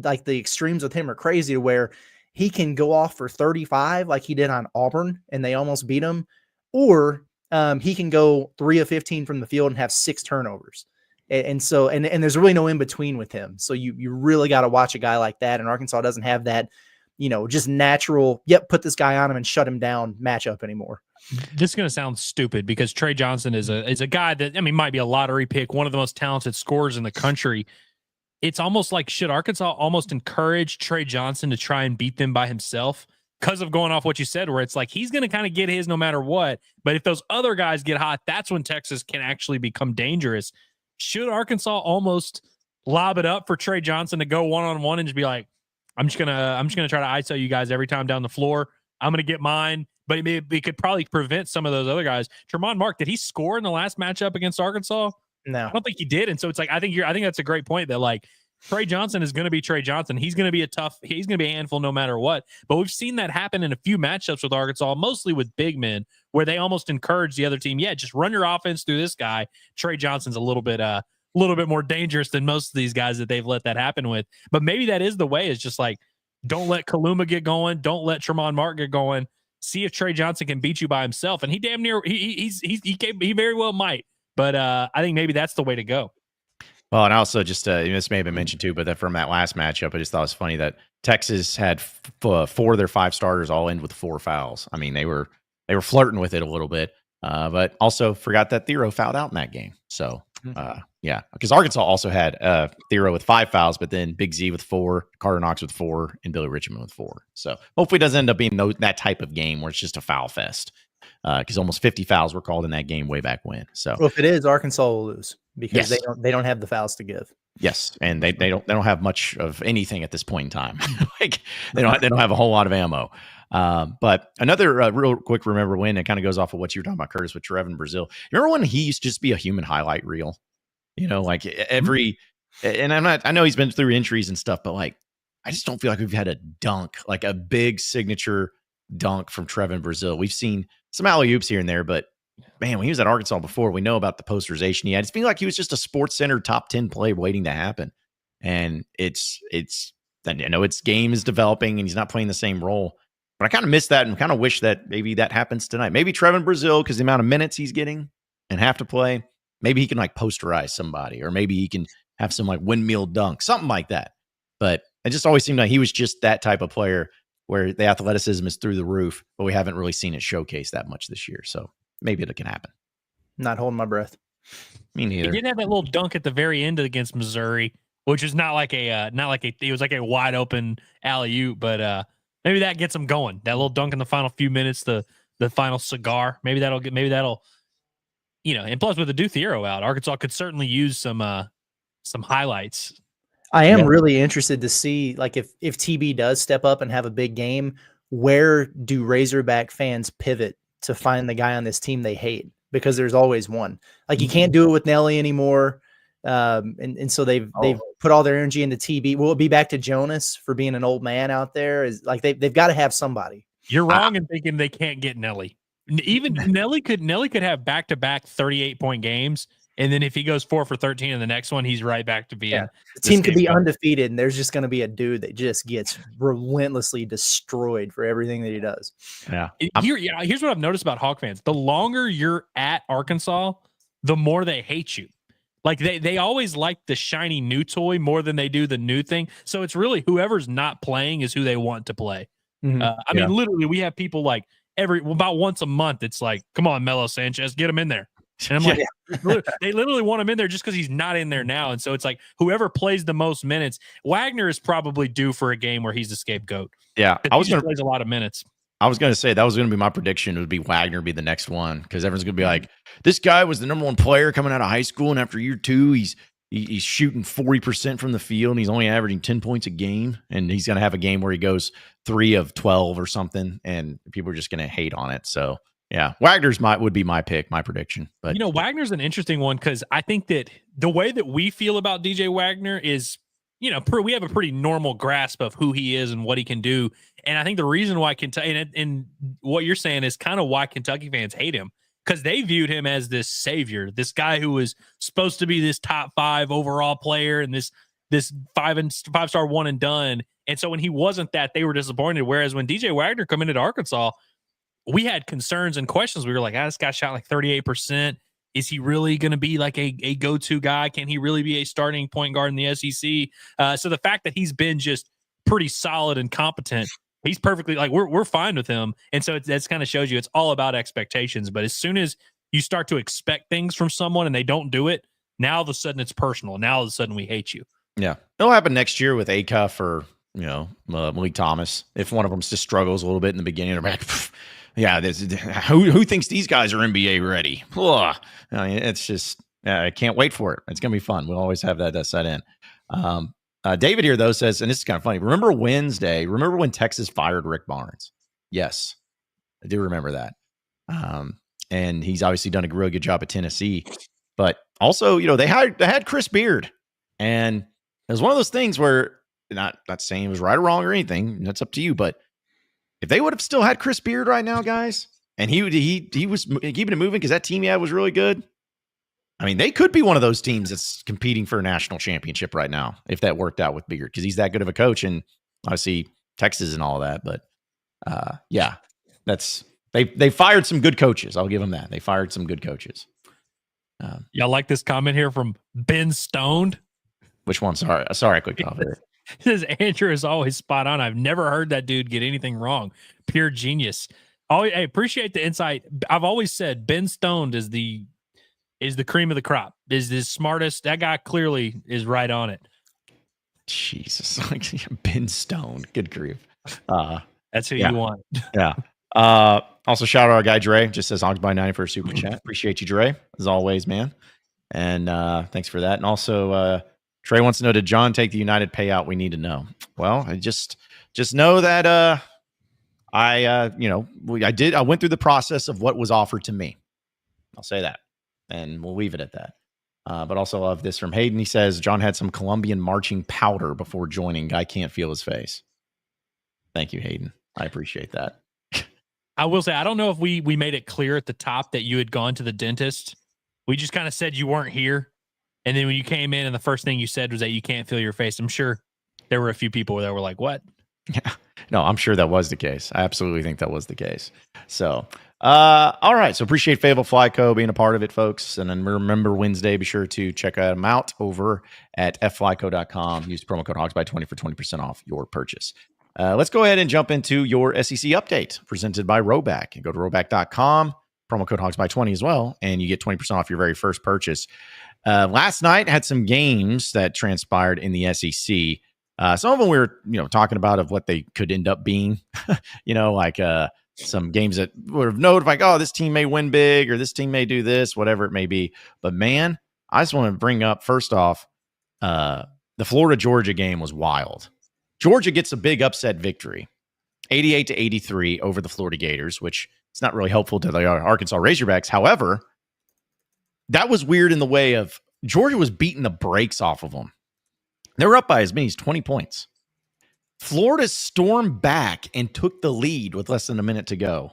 like the extremes with him are crazy to where he can go off for 35 like he did on Auburn and they almost beat him. Or he can go 3 of 15 from the field and have 6 turnovers. And so there's really no in between with him. So you really got to watch a guy like that. And Arkansas doesn't have that, just natural, put this guy on him and shut him down matchup anymore. This is going to sound stupid because Trey Johnson is a guy that, might be a lottery pick, one of the most talented scorers in the country. It's almost like, should Arkansas almost encourage Trey Johnson to try and beat them by himself? Because of going off what you said, where it's like he's going to kind of get his no matter what. But if those other guys get hot, that's when Texas can actually become dangerous. Should Arkansas almost lob it up for Trey Johnson to go one-on-one and just be like, I'm just gonna try to ISO you guys every time down the floor. I'm gonna get mine, but it could probably prevent some of those other guys. Tremont Mark, did he score in the last matchup against Arkansas? No, I don't think he did. And so it's like, I think that's a great point that like Trey Johnson is going to be Trey Johnson. He's going to be he's going to be a handful no matter what. But we've seen that happen in a few matchups with Arkansas, mostly with big men, where they almost encourage the other team. Yeah, just run your offense through this guy. Trey Johnson's a little bit more dangerous than most of these guys that they've let that happen with. But maybe that is the way. Is just like, don't let Kaluma get going. Don't let Tremont Mark get going. See if Trey Johnson can beat you by himself. And he damn near he very well might. But I think maybe that's the way to go. Well, and also just this may have been mentioned too, but from that last matchup, I just thought it was funny that Texas had 4 of their 5 starters all end with 4 fouls. I mean, they were flirting with it a little bit, but also forgot that Thiero fouled out in that game. So yeah, because Arkansas also had Thiero with 5 fouls, but then Big Z with 4, Carter Knox with 4, and Billy Richmond with 4. So hopefully it doesn't end up being that type of game where it's just a foul fest. Because almost 50 fouls were called in that game way back when. So well, if it is, Arkansas will lose because Yes. they don't have the fouls to give. yes, and they don't have much of anything at this point in time. Like they don't have a whole lot of ammo. But another real quick remember win. It kind of goes off of what you were talking about, Curtis, with Trevon Brazil. You remember when he used to just be a human highlight reel? You know, like every. And I know he's been through injuries and stuff, but like I just don't feel like we've had a dunk, like a big signature dunk from Trevon Brazil. We've seen some alley-oops here and there, but man, when he was at Arkansas before, we know about the posterization he had. It feels like he was just a Sports Center top 10 play waiting to happen. And it's I know its game is developing and he's not playing the same role, but I kind of miss that and kind of wish that maybe that happens tonight. Maybe Trevon Brazil, because the amount of minutes he's getting and have to play, maybe he can like posterize somebody, or maybe he can have some like windmill dunk, something like that. But it just always seemed like he was just that type of player where the athleticism is through the roof, but we haven't really seen it showcased that much this year. So maybe it can happen. Not holding my breath. Me neither. He did have that little dunk at the very end against Missouri, which is not like it was like a wide open alley-oop, but maybe that gets him going. That little dunk in the final few minutes, the final cigar. Maybe that'll and plus with the Thiero out, Arkansas could certainly use some highlights. I am really interested to see, like, if TB does step up and have a big game, where do Razorback fans pivot to find the guy on this team they hate? Because there's always one. Like, you can't do it with Nelly anymore, and so they've put all their energy into TB. Will it be back to Jonas for being an old man out there? Is like they've got to have somebody. You're wrong in thinking they can't get Nelly. Even Nelly could have back-to-back 38-point games. And then if he goes 4 for 13 in the next one, he's right back to being. The team could be undefeated, and there's just going to be a dude that just gets relentlessly destroyed for everything that he does. Yeah. Here's what I've noticed about Hawk fans. The longer you're at Arkansas, the more they hate you. Like they always like the shiny new toy more than they do the new thing. So it's really whoever's not playing is who they want to play. Mm-hmm. I mean, literally, we have people like about once a month. It's like, come on, Melo Sanchez, get him in there. And I'm like, they literally want him in there just because he's not in there now. And so it's like whoever plays the most minutes. Wagner is probably due for a game where he's the scapegoat. Yeah, plays a lot of minutes. I was going to say that was going to be my prediction. It would be Wagner be the next one, because everyone's going to be like, this guy was the number 1 player coming out of high school, and after year 2, he's shooting 40% from the field, and he's only averaging 10 points a game, and he's going to have a game where he goes 3 of 12 or something, and people are just going to hate on it. So. Yeah, Wagner's would be my pick, my prediction. But Wagner's an interesting one because I think that the way that we feel about DJ Wagner is, we have a pretty normal grasp of who he is and what he can do. And I think the reason why Kentucky and what you're saying is kind of why Kentucky fans hate him, because they viewed him as this savior, this guy who was supposed to be this top 5 overall player and this 5-star one and done. And so when he wasn't that, they were disappointed. Whereas when DJ Wagner come into Arkansas, we had concerns and questions. We were like, this guy shot like 38%. Is he really going to be like a go-to guy? Can he really be a starting point guard in the SEC? So the fact that he's been just pretty solid and competent, he's perfectly like, we're fine with him. And so that's kind of shows you it's all about expectations. But as soon as you start to expect things from someone and they don't do it, now all of a sudden it's personal. Now all of a sudden we hate you. Yeah. It'll happen next year with Acuff or, Malik Thomas. If one of them just struggles a little bit in the beginning, they're like, yeah, who thinks these guys are NBA ready? Ugh. I mean, it's just, I can't wait for it. It's going to be fun. We'll always have that set in. David here, though, says, and this is kind of funny, remember when Texas fired Rick Barnes? Yes, I do remember that. And he's obviously done a really good job at Tennessee. But also, they had Chris Beard, and it was one of those things where not saying it was right or wrong or anything. That's up to you. But if they would have still had Chris Beard right now, guys, and he was keeping it moving because that team he had was really good. I mean, they could be one of those teams that's competing for a national championship right now if that worked out with Beard, because he's that good of a coach, and obviously Texas and all that. But yeah, they fired some good coaches. I'll give them that. They fired some good coaches. Y'all like this comment here from Ben Stoned? Which one? Sorry, I clicked off it. It says Andrew is always spot on. I've never heard that dude get anything wrong. Pure genius. I appreciate the insight. I've always said Ben Stoned is the cream of the crop. Is the smartest. That guy clearly is right on it. Jesus, Ben Stoned. Good grief. That's who you want. Yeah. Also, shout out our guy Dre. Just says Hogs by 90 for a super chat. Appreciate you, Dre, as always, man. And thanks for that. And also, Trey wants to know, did John take the United payout? We need to know. Well, I just know that I did. I went through the process of what was offered to me. I'll say that, and we'll leave it at that. But also love this from Hayden. He says John had some Colombian marching powder before joining. Guy can't feel his face. Thank you, Hayden. I appreciate that. I will say, I don't know if we made it clear at the top that you had gone to the dentist. We just kind of said you weren't here. And then when you came in and the first thing you said was that you can't feel your face, I'm sure there were a few people that were like, what? Yeah. No, I'm sure that was the case. I absolutely think that was the case. So, all right. So appreciate Fayetteville Fly Co. being a part of it, folks. And then remember Wednesday, be sure to check them out over at fflyco.com. Use promo code HOGSBY20 for 20% off your purchase. Let's go ahead and jump into your SEC update presented by Rhoback. Go to Rhoback.com, promo code HOGSBY20 as well, and you get 20% off your very first purchase. Last night had some games that transpired in the SEC. Some of them we were, talking about of what they could end up being, like some games that would have noted like, oh, this team may win big or this team may do this, whatever it may be. But man, I just want to bring up first off, the Florida-Georgia game was wild. Georgia gets a big upset victory, 88-83 over the Florida Gators, which is not really helpful to the Arkansas Razorbacks. However, that was weird in the way of Georgia was beating the brakes off of them. They were up by as many as 20 points. Florida stormed back and took the lead with less than a minute to go.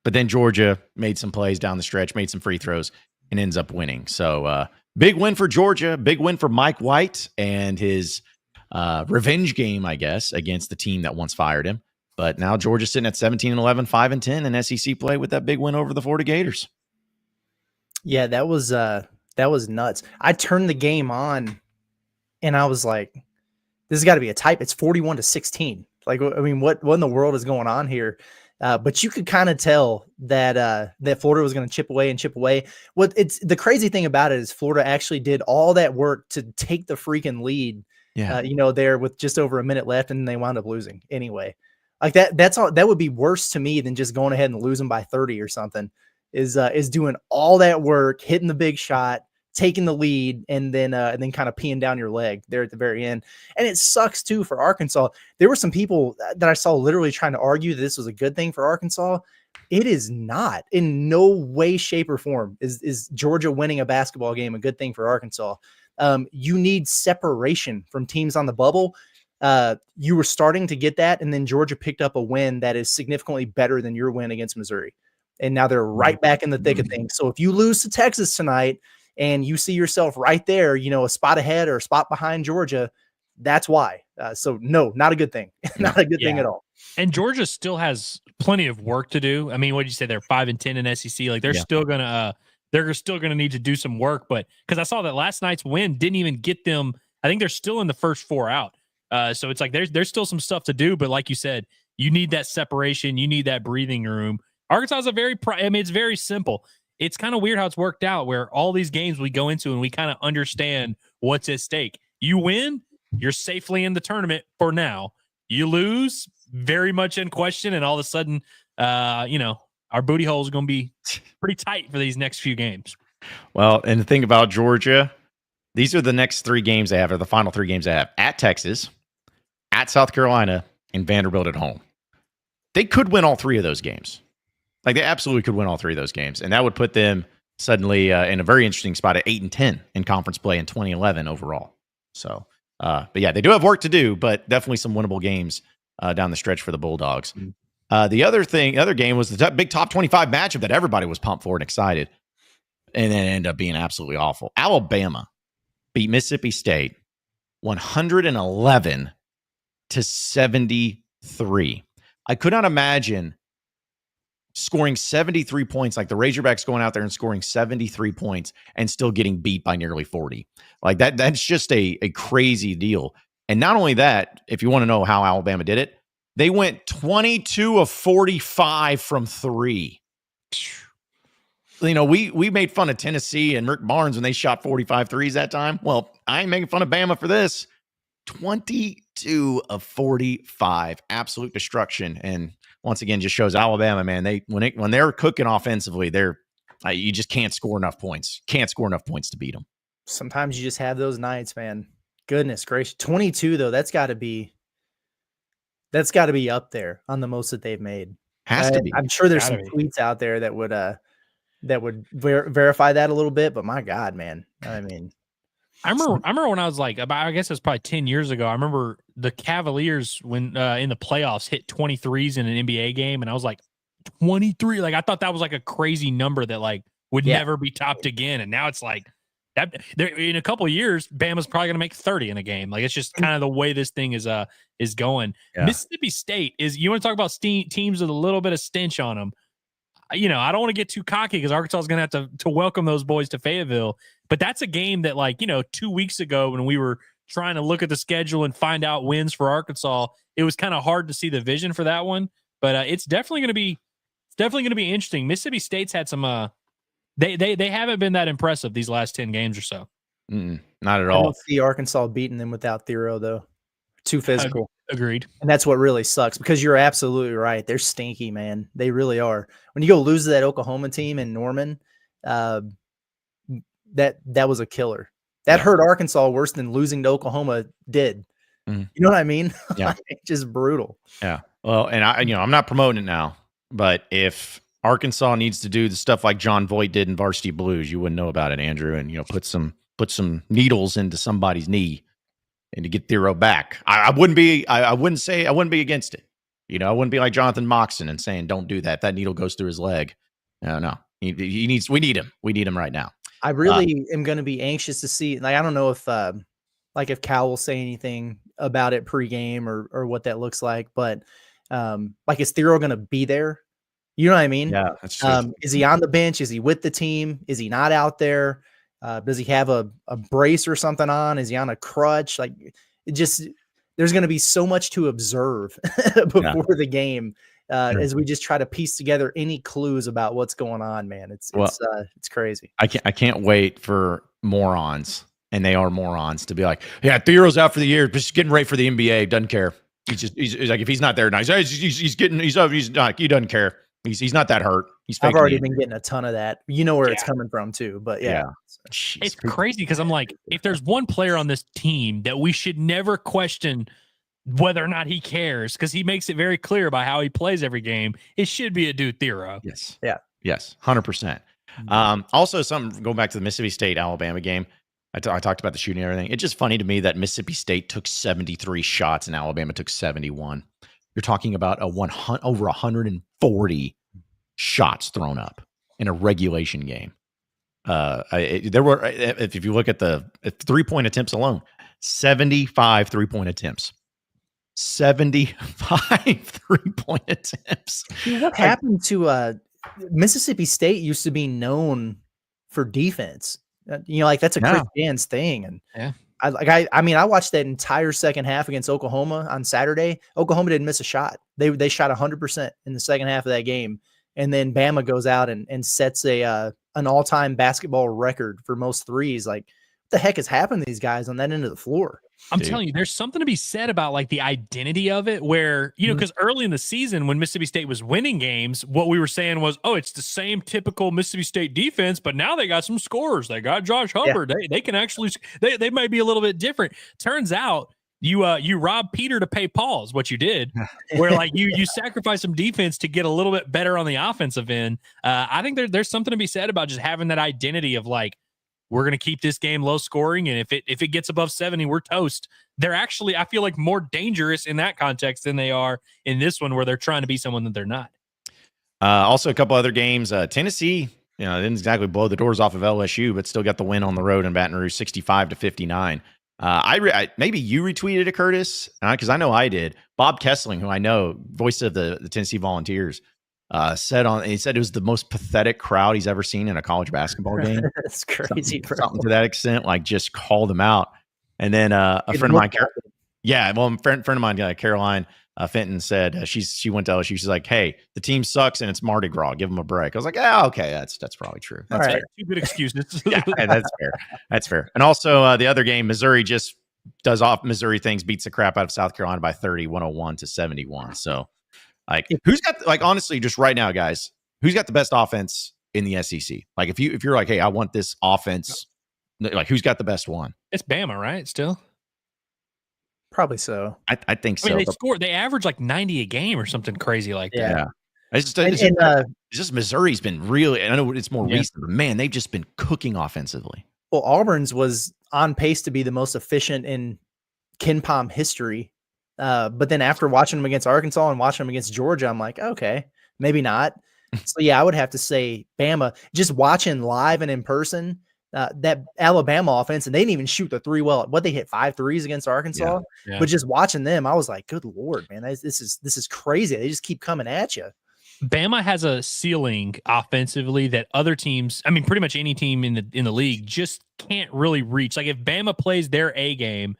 But then Georgia made some plays down the stretch, made some free throws, and ends up winning. So big win for Georgia, big win for Mike White and his revenge game, I guess, against the team that once fired him. But now Georgia's sitting at 17-11, 5-10 in SEC play with that big win over the Florida Gators. Yeah, that was nuts. I turned the game on and I was like, this has got to be a type. It's 41-16. Like, I mean, what in the world is going on here? But you could kind of tell that that Florida was going to chip away. It's the crazy thing about it is Florida actually did all that work to take the freaking lead. Yeah. There with just over a minute left, and they wound up losing anyway. Like that's all. That would be worse to me than just going ahead and losing by 30 or something. Is doing all that work, hitting the big shot, taking the lead, and then kind of peeing down your leg there at the very end. And it sucks too for Arkansas. There were some people that I saw literally trying to argue that this was a good thing for Arkansas. It is not. In no way, shape, or form is Georgia winning a basketball game a good thing for Arkansas. You need separation from teams on the bubble. You were starting to get that, and then Georgia picked up a win that is significantly better than your win against Missouri. And now they're right back in the thick of things. So if you lose to Texas tonight and you see yourself right there, a spot ahead or a spot behind Georgia, that's why. So no, not a good thing. Not a good thing at all. And Georgia still has plenty of work to do. I mean, what did you say? They're 5-10 in SEC. Like they're still gonna need to do some work. But because I saw that last night's win didn't even get them. I think they're still in the first four out. So it's like there's still some stuff to do. But like you said, you need that separation. You need that breathing room. Arkansas is it's very simple. It's kind of weird how it's worked out where all these games we go into and we kind of understand what's at stake. You win, you're safely in the tournament for now. You lose, very much in question, and all of a sudden, our booty hole is going to be pretty tight for these next few games. Well, and the thing about Georgia, these are the next three games they have, or the final three games they have: at Texas, at South Carolina, and Vanderbilt at home. They could win all three of those games. Like they absolutely could win all three of those games, and that would put them suddenly in a very interesting spot at 8-10 in conference play in 2011 overall. So, but yeah, they do have work to do, but definitely some winnable games down the stretch for the Bulldogs. The other game was the big top 25 matchup that everybody was pumped for and excited, and then ended up being absolutely awful. Alabama beat Mississippi State 111-73. I could not imagine scoring 73 points, like the Razorbacks going out there and scoring 73 points and still getting beat by nearly 40. Like that's just a crazy deal. And not only that, if you want to know how Alabama did it, they went 22 of 45 from three. You know, we made fun of Tennessee and Rick Barnes when they shot 45 threes that time. Well, I ain't making fun of Bama for this. 22 of 45, absolute destruction. And once again, just shows Alabama, man, when they're cooking offensively, you just can't score enough points. Can't score enough points to beat them. Sometimes you just have those nights, man. Goodness gracious. 22 though, that's got to be up there on the most that they've made. Has to be. I'm sure there's some tweets out there that would verify that a little bit, but my God, man. I mean, I remember when I was like, I guess it was probably 10 years ago. I remember the Cavaliers when in the playoffs hit 23s in an NBA game, and I was like, 23. Like I thought that was like a crazy number that like would never be topped again. And now it's like that. In a couple of years, Bama's probably gonna make 30 in a game. Like it's just kind of the way this thing is going. Yeah. Mississippi State is. You want to talk about teams with a little bit of stench on them. You know, I don't want to get too cocky because Arkansas is going to have to welcome those boys to Fayetteville. But that's a game that, like, 2 weeks ago when we were trying to look at the schedule and find out wins for Arkansas, it was kind of hard to see the vision for that one. But it's definitely going to be interesting. Mississippi State's had some. They haven't been that impressive these last 10 games or so. Not at all. I don't see Arkansas beating them without Thiero though. Too physical. Agreed. And that's what really sucks because you're absolutely right. They're stinky, man. They really are. When you go lose to that Oklahoma team in Norman, that was a killer. That hurt Arkansas worse than losing to Oklahoma did. You know what I mean? Yeah. Just brutal. Yeah. Well, and I'm not promoting it now, but if Arkansas needs to do the stuff like John Voight did in Varsity Blues, you wouldn't know about it, Andrew, and put some needles into somebody's knee and to get Thiero back. I wouldn't be against it. I wouldn't be like Jonathan Moxon and saying, don't do that. That needle goes through his leg. No. We need him. We need him right now. I really am going to be anxious to see, like, I don't know if Cal will say anything about it pregame or what that looks like, but like, is Thiero going to be there? You know what I mean? Yeah, that's true. Is he on the bench? Is he with the team? Is he not out there? Does he have a brace or something on? Is he on a crutch? Like, there's going to be so much to observe before the game as we just try to piece together any clues about what's going on, man. It's crazy. I can't wait for morons, and they are morons, to be like, yeah, Thiero's out for the year, just getting ready for the NBA, doesn't care. He's like, if he's not there, nice. He doesn't care. He's not that hurt. I've already been getting a ton of that. You know where it's coming from too, but yeah. It's crazy because I'm like, if there's one player on this team that we should never question whether or not he cares, because he makes it very clear by how he plays every game, it should be a dude Thiero. Yes. Yeah. Yes. 100%. Also, something going back to the Mississippi State Alabama game. I talked about the shooting and everything. It's just funny to me that Mississippi State took 73 shots and Alabama took 71. You're talking about over 140 shots thrown up in a regulation game. There were, if you look at the 3-point attempts alone, 75 3-point attempts. 75 3-point attempts. What happened to Mississippi State used to be known for defense. Like that's a Chris Jans thing. And I watched that entire second half against Oklahoma on Saturday. Oklahoma didn't miss a shot. They shot 100% in the second half of that game. And then Bama goes out and sets an all-time basketball record for most threes. Like, what the heck has happened to these guys on that end of the floor? I'm telling you, there's something to be said about like the identity of it where, because early in the season when Mississippi State was winning games, what we were saying was, oh, it's the same typical Mississippi State defense, but now they got some scorers. They got Josh Hubbard. Yeah. They can actually, they might be a little bit different. Turns out you rob Peter to pay Paul is what you did, where like you sacrifice some defense to get a little bit better on the offensive end. I think there's something to be said about just having that identity of like, we're going to keep this game low scoring, and if it gets above 70, we're toast. They're actually, I feel like, more dangerous in that context than they are in this one, where they're trying to be someone that they're not. Also, a couple other games. Tennessee, didn't exactly blow the doors off of LSU, but still got the win on the road in Baton Rouge, 65-59. Maybe you retweeted it, Curtis, because I know I did. Bob Kessling, who I know, voice of the Tennessee Volunteers, said it was the most pathetic crowd he's ever seen in a college basketball game. That's crazy, something to that extent, like just called them out. And then a friend of mine, a friend of mine, Caroline Fenton said she went to LSU. She's like, "Hey, the team sucks and it's Mardi Gras. Give them a break." I was like, okay, that's probably true. That's right. fair. Two good excuses. Yeah, that's fair. That's fair. And also the other game, Missouri just does off Missouri things, beats the crap out of South Carolina by 30, 101-71. So, like, who's got honestly, just right now, guys, who's got the best offense in the SEC? Like, if you're like, hey, I want this offense, like, who's got the best one? It's Bama, right? Still. Probably so. I think so. I mean, they average like 90 a game or something crazy like that. Yeah. It's just Missouri's been really, and I know it's more recent, but man, they've just been cooking offensively. Well, Auburn's was on pace to be the most efficient in KenPom history. But then after watching them against Arkansas and watching them against Georgia, I'm like, okay, maybe not. So yeah, I would have to say Bama. Just watching live and in person, that Alabama offense, and they didn't even shoot the three well. What, they hit 5 threes against Arkansas? Yeah. But just watching them, I was like, good Lord, man, this is crazy. They just keep coming at you. Bama has a ceiling offensively that other teams, I mean, pretty much any team in the league just can't really reach. Like, if Bama plays their A game,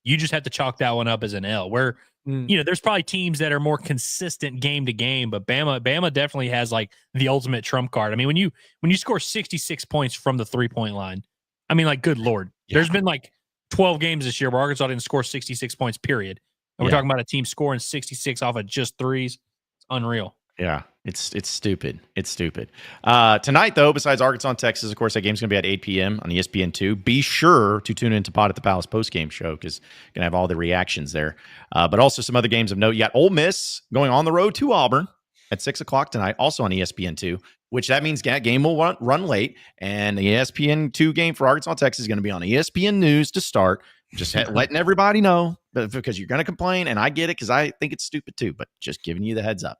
you just have to chalk that one up as an L. Where there's probably teams that are more consistent game to game, but Bama definitely has like the ultimate trump card. I mean, when you score 66 points from the 3-point line, I mean, like, good Lord, there's been like 12 games this year where Arkansas didn't score 66 points, period. And we're talking about a team scoring 66 off of just threes. It's unreal. Yeah, it's stupid. It's stupid. Tonight, though, besides Arkansas and Texas, of course, that game's going to be at 8 p.m. on ESPN2. Be sure to tune into Pod at the Palace postgame show, because going to have all the reactions there. But also some other games of note. You got Ole Miss going on the road to Auburn at 6 o'clock tonight, also on ESPN2, which that means that game will run late. And the ESPN2 game for Arkansas and Texas is going to be on ESPN News to start. Just letting everybody know, because you're going to complain, and I get it because I think it's stupid too, but just giving you the heads up.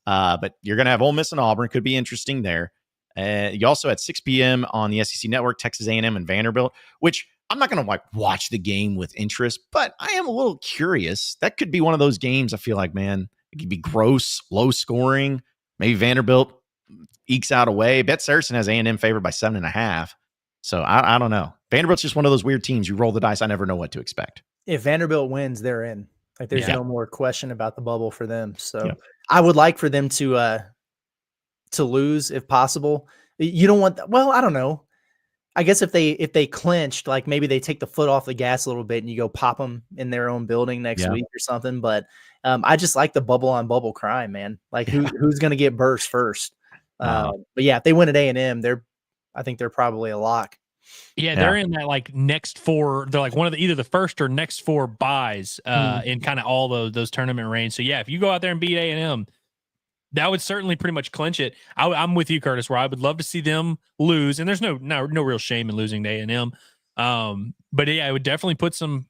But you're going to have Ole Miss and Auburn. Could be interesting there. You also at 6 p.m. on the SEC Network, Texas A&M and Vanderbilt, which I'm not going to watch the game with interest, but I am a little curious. That could be one of those games I feel like, man, it could be gross, low scoring. Maybe Vanderbilt ekes out a way. Bet Saracen has A&M favored by 7.5. So I don't know. Vanderbilt's just one of those weird teams. You roll the dice. I never know what to expect. If Vanderbilt wins, they're in. Like, there's no more question about the bubble for them. So I would like for them to lose if possible. You don't want that. Well, I don't know. I guess if they clinched, like, maybe they take the foot off the gas a little bit and you go pop them in their own building next week or something. But I just like the bubble on bubble crime, man. Like, who's going to get burst first? But yeah, if they win at A&M, I think they're probably a lock. Yeah, they're in that like next 4. They're like one of either the first or next 4 buys in kind of all those tournament range. So yeah, if you go out there and beat A&M, that would certainly pretty much clinch it. I'm with you, Curtis, where I would love to see them lose, and there's no real shame in losing to A&M. But yeah, it would definitely put some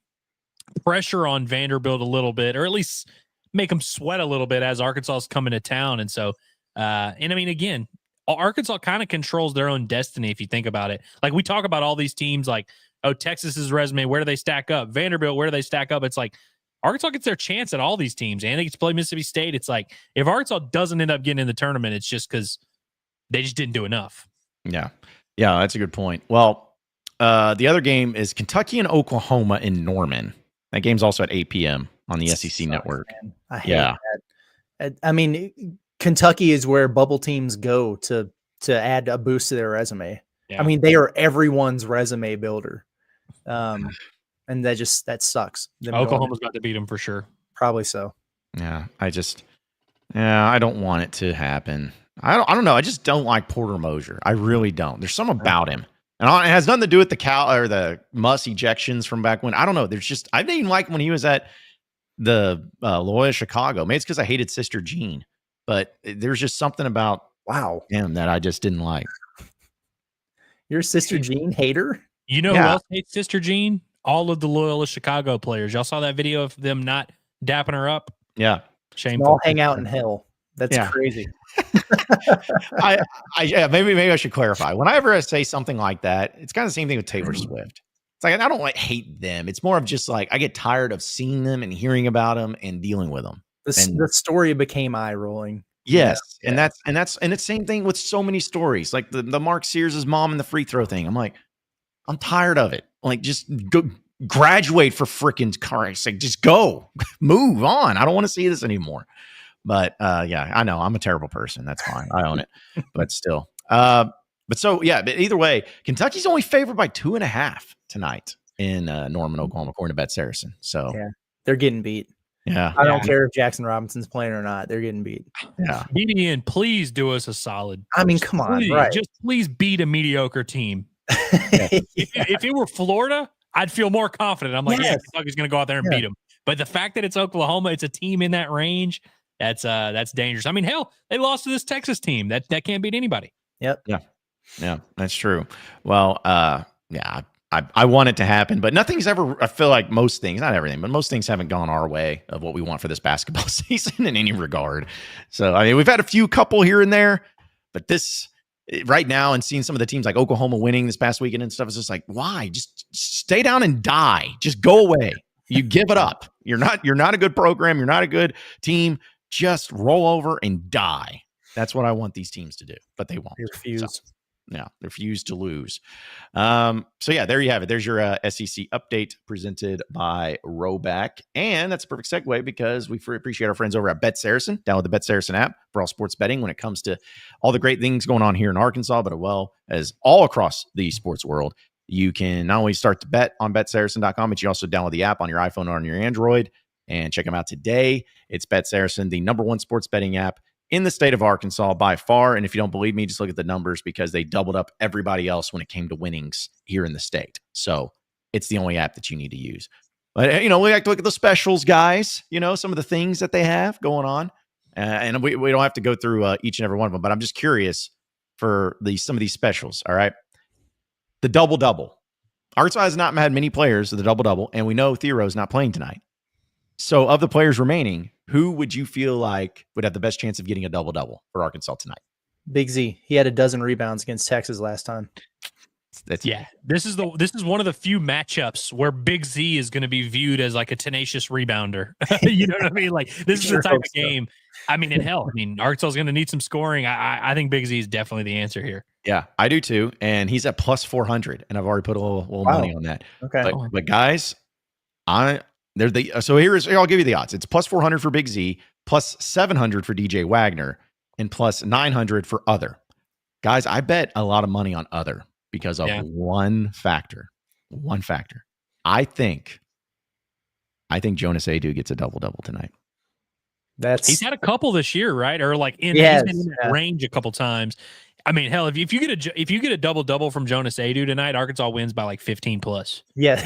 pressure on Vanderbilt a little bit, or at least make them sweat a little bit as Arkansas is coming to town. And so, and I mean, again, Arkansas kind of controls their own destiny if you think about it. Like, we talk about all these teams like, oh, Texas's resume, where do they stack up? Vanderbilt, where do they stack up? It's like Arkansas gets their chance at all these teams, and they get to play Mississippi State. It's like, if Arkansas doesn't end up getting in the tournament, it's just because they just didn't do enough. Yeah, that's a good point. Well, the other game is Kentucky and Oklahoma in Norman. That game's also at 8 p.m. on the SEC Network. Man. I hate that. I mean, Kentucky is where bubble teams go to add a boost to their resume. Yeah. I mean, they are everyone's resume builder. And that sucks. Oklahoma's about to beat them for sure. Probably so. Yeah, I don't want it to happen. I don't know. I just don't like Porter Moser. I really don't. There's something about him. And it has nothing to do with the cow or the muss ejections from back when. I don't know. There's just I didn't even like when he was at the Loyola Chicago. Maybe it's because I hated Sister Jean, but there's just something about him that I just didn't like. You're a Sister Jean hater? You know who else hates Sister Jean? All of the Loyola Chicago players. Y'all saw that video of them not dapping her up? Yeah. Shameful. All hang out in hell. That's crazy. Maybe I should clarify. Whenever I say something like that, it's kind of the same thing with Taylor Swift. It's like I don't like hate them. It's more of just like I get tired of seeing them and hearing about them and dealing with them. The story became eye rolling. Yes, yeah. and it's the same thing with so many stories, like the Mark Sears' mom and the free throw thing. I'm like, I'm tired of it. Like, just go graduate for freaking Christ's sake. Just go, move on. I don't want to see this anymore. But yeah, I know I'm a terrible person. That's fine. I own it. But still, but either way, Kentucky's only favored by 2.5 tonight in Norman, Oklahoma, according to Bet Saracen. So yeah, they're getting beat. Yeah, I don't care if Jackson Robinson's playing or not. They're getting beat. Yeah, BDN, please do us a solid. I mean, come on, right? Just please beat a mediocre team. If it were Florida, I'd feel more confident. I'm like, Kentucky's going to go out there and beat them. But the fact that it's Oklahoma, it's a team in that range. That's dangerous. I mean, hell, they lost to this Texas team. That can't beat anybody. Yep. Yeah, that's true. Well, I want it to happen, but nothing's ever, I feel like most things, not everything, but most things haven't gone our way of what we want for this basketball season in any regard. So, I mean, we've had a couple here and there, but this right now and seeing some of the teams like Oklahoma winning this past weekend and stuff, is just like, why? Just stay down and die. Just go away. You give it up. You're not a good program. You're not a good team. Just roll over and die. That's what I want these teams to do, but they won't. They refuse. So, yeah, they refuse to lose. So yeah, there you have it. There's your SEC update presented by Rhoback, and that's a perfect segue because we appreciate our friends over at Bet Saracen. Download the Bet Saracen app for all sports betting when it comes to all the great things going on here in Arkansas, but as well as all across the sports world. You can not only start to bet on BetSaracen.com, but you also download the app on your iPhone or on your Android and check them out today. It's Bet Saracen, the #1 sports betting app in the state of Arkansas by far. And if you don't believe me, just look at the numbers because they doubled up everybody else when it came to winnings here in the state. So it's the only app that you need to use. But, we like to look at the specials, guys, some of the things that they have going on. And we don't have to go through each and every one of them, but I'm just curious for some of these specials. All right. The double-double. Arkansas has not had many players of the double-double, and we know Thiero's not playing tonight. So of the players remaining, who would you feel like would have the best chance of getting a double-double for Arkansas tonight? Big Z. He had a dozen rebounds against Texas last time. This is one of the few matchups where Big Z is going to be viewed as like a tenacious rebounder. You know what I mean? Like this is the type of game. I mean, in hell, Arkansas is going to need some scoring. I think Big Z is definitely the answer here. Yeah, I do too. And he's at plus 400, and I've already put a little money on that. Okay, but guys, I'll give you the odds. It's plus 400 for Big Z, plus 700 for DJ Wagner, and plus 900 for other. Guys, I bet a lot of money on other because of one factor. I think Jonas Adu gets a double-double tonight. He's had a couple this year, right? Or like he's been in that range a couple times. I mean, hell, if you get a double-double from Jonas Adu tonight, Arkansas wins by like 15 plus. Yeah,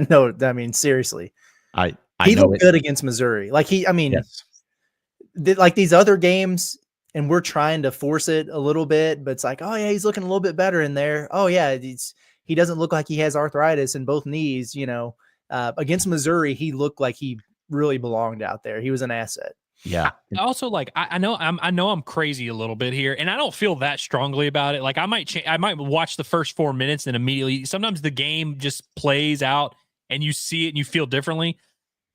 no, I mean, seriously. He looked good against Missouri. Like like these other games, and we're trying to force it a little bit, but it's like, oh yeah, he's looking a little bit better in there. Oh yeah, he doesn't look like he has arthritis in both knees. Against Missouri, he looked like he really belonged out there. He was an asset. Yeah. Also, I know I'm crazy a little bit here, and I don't feel that strongly about it. Like I might watch the first 4 minutes and immediately. Sometimes the game just plays out, and you see it and you feel differently.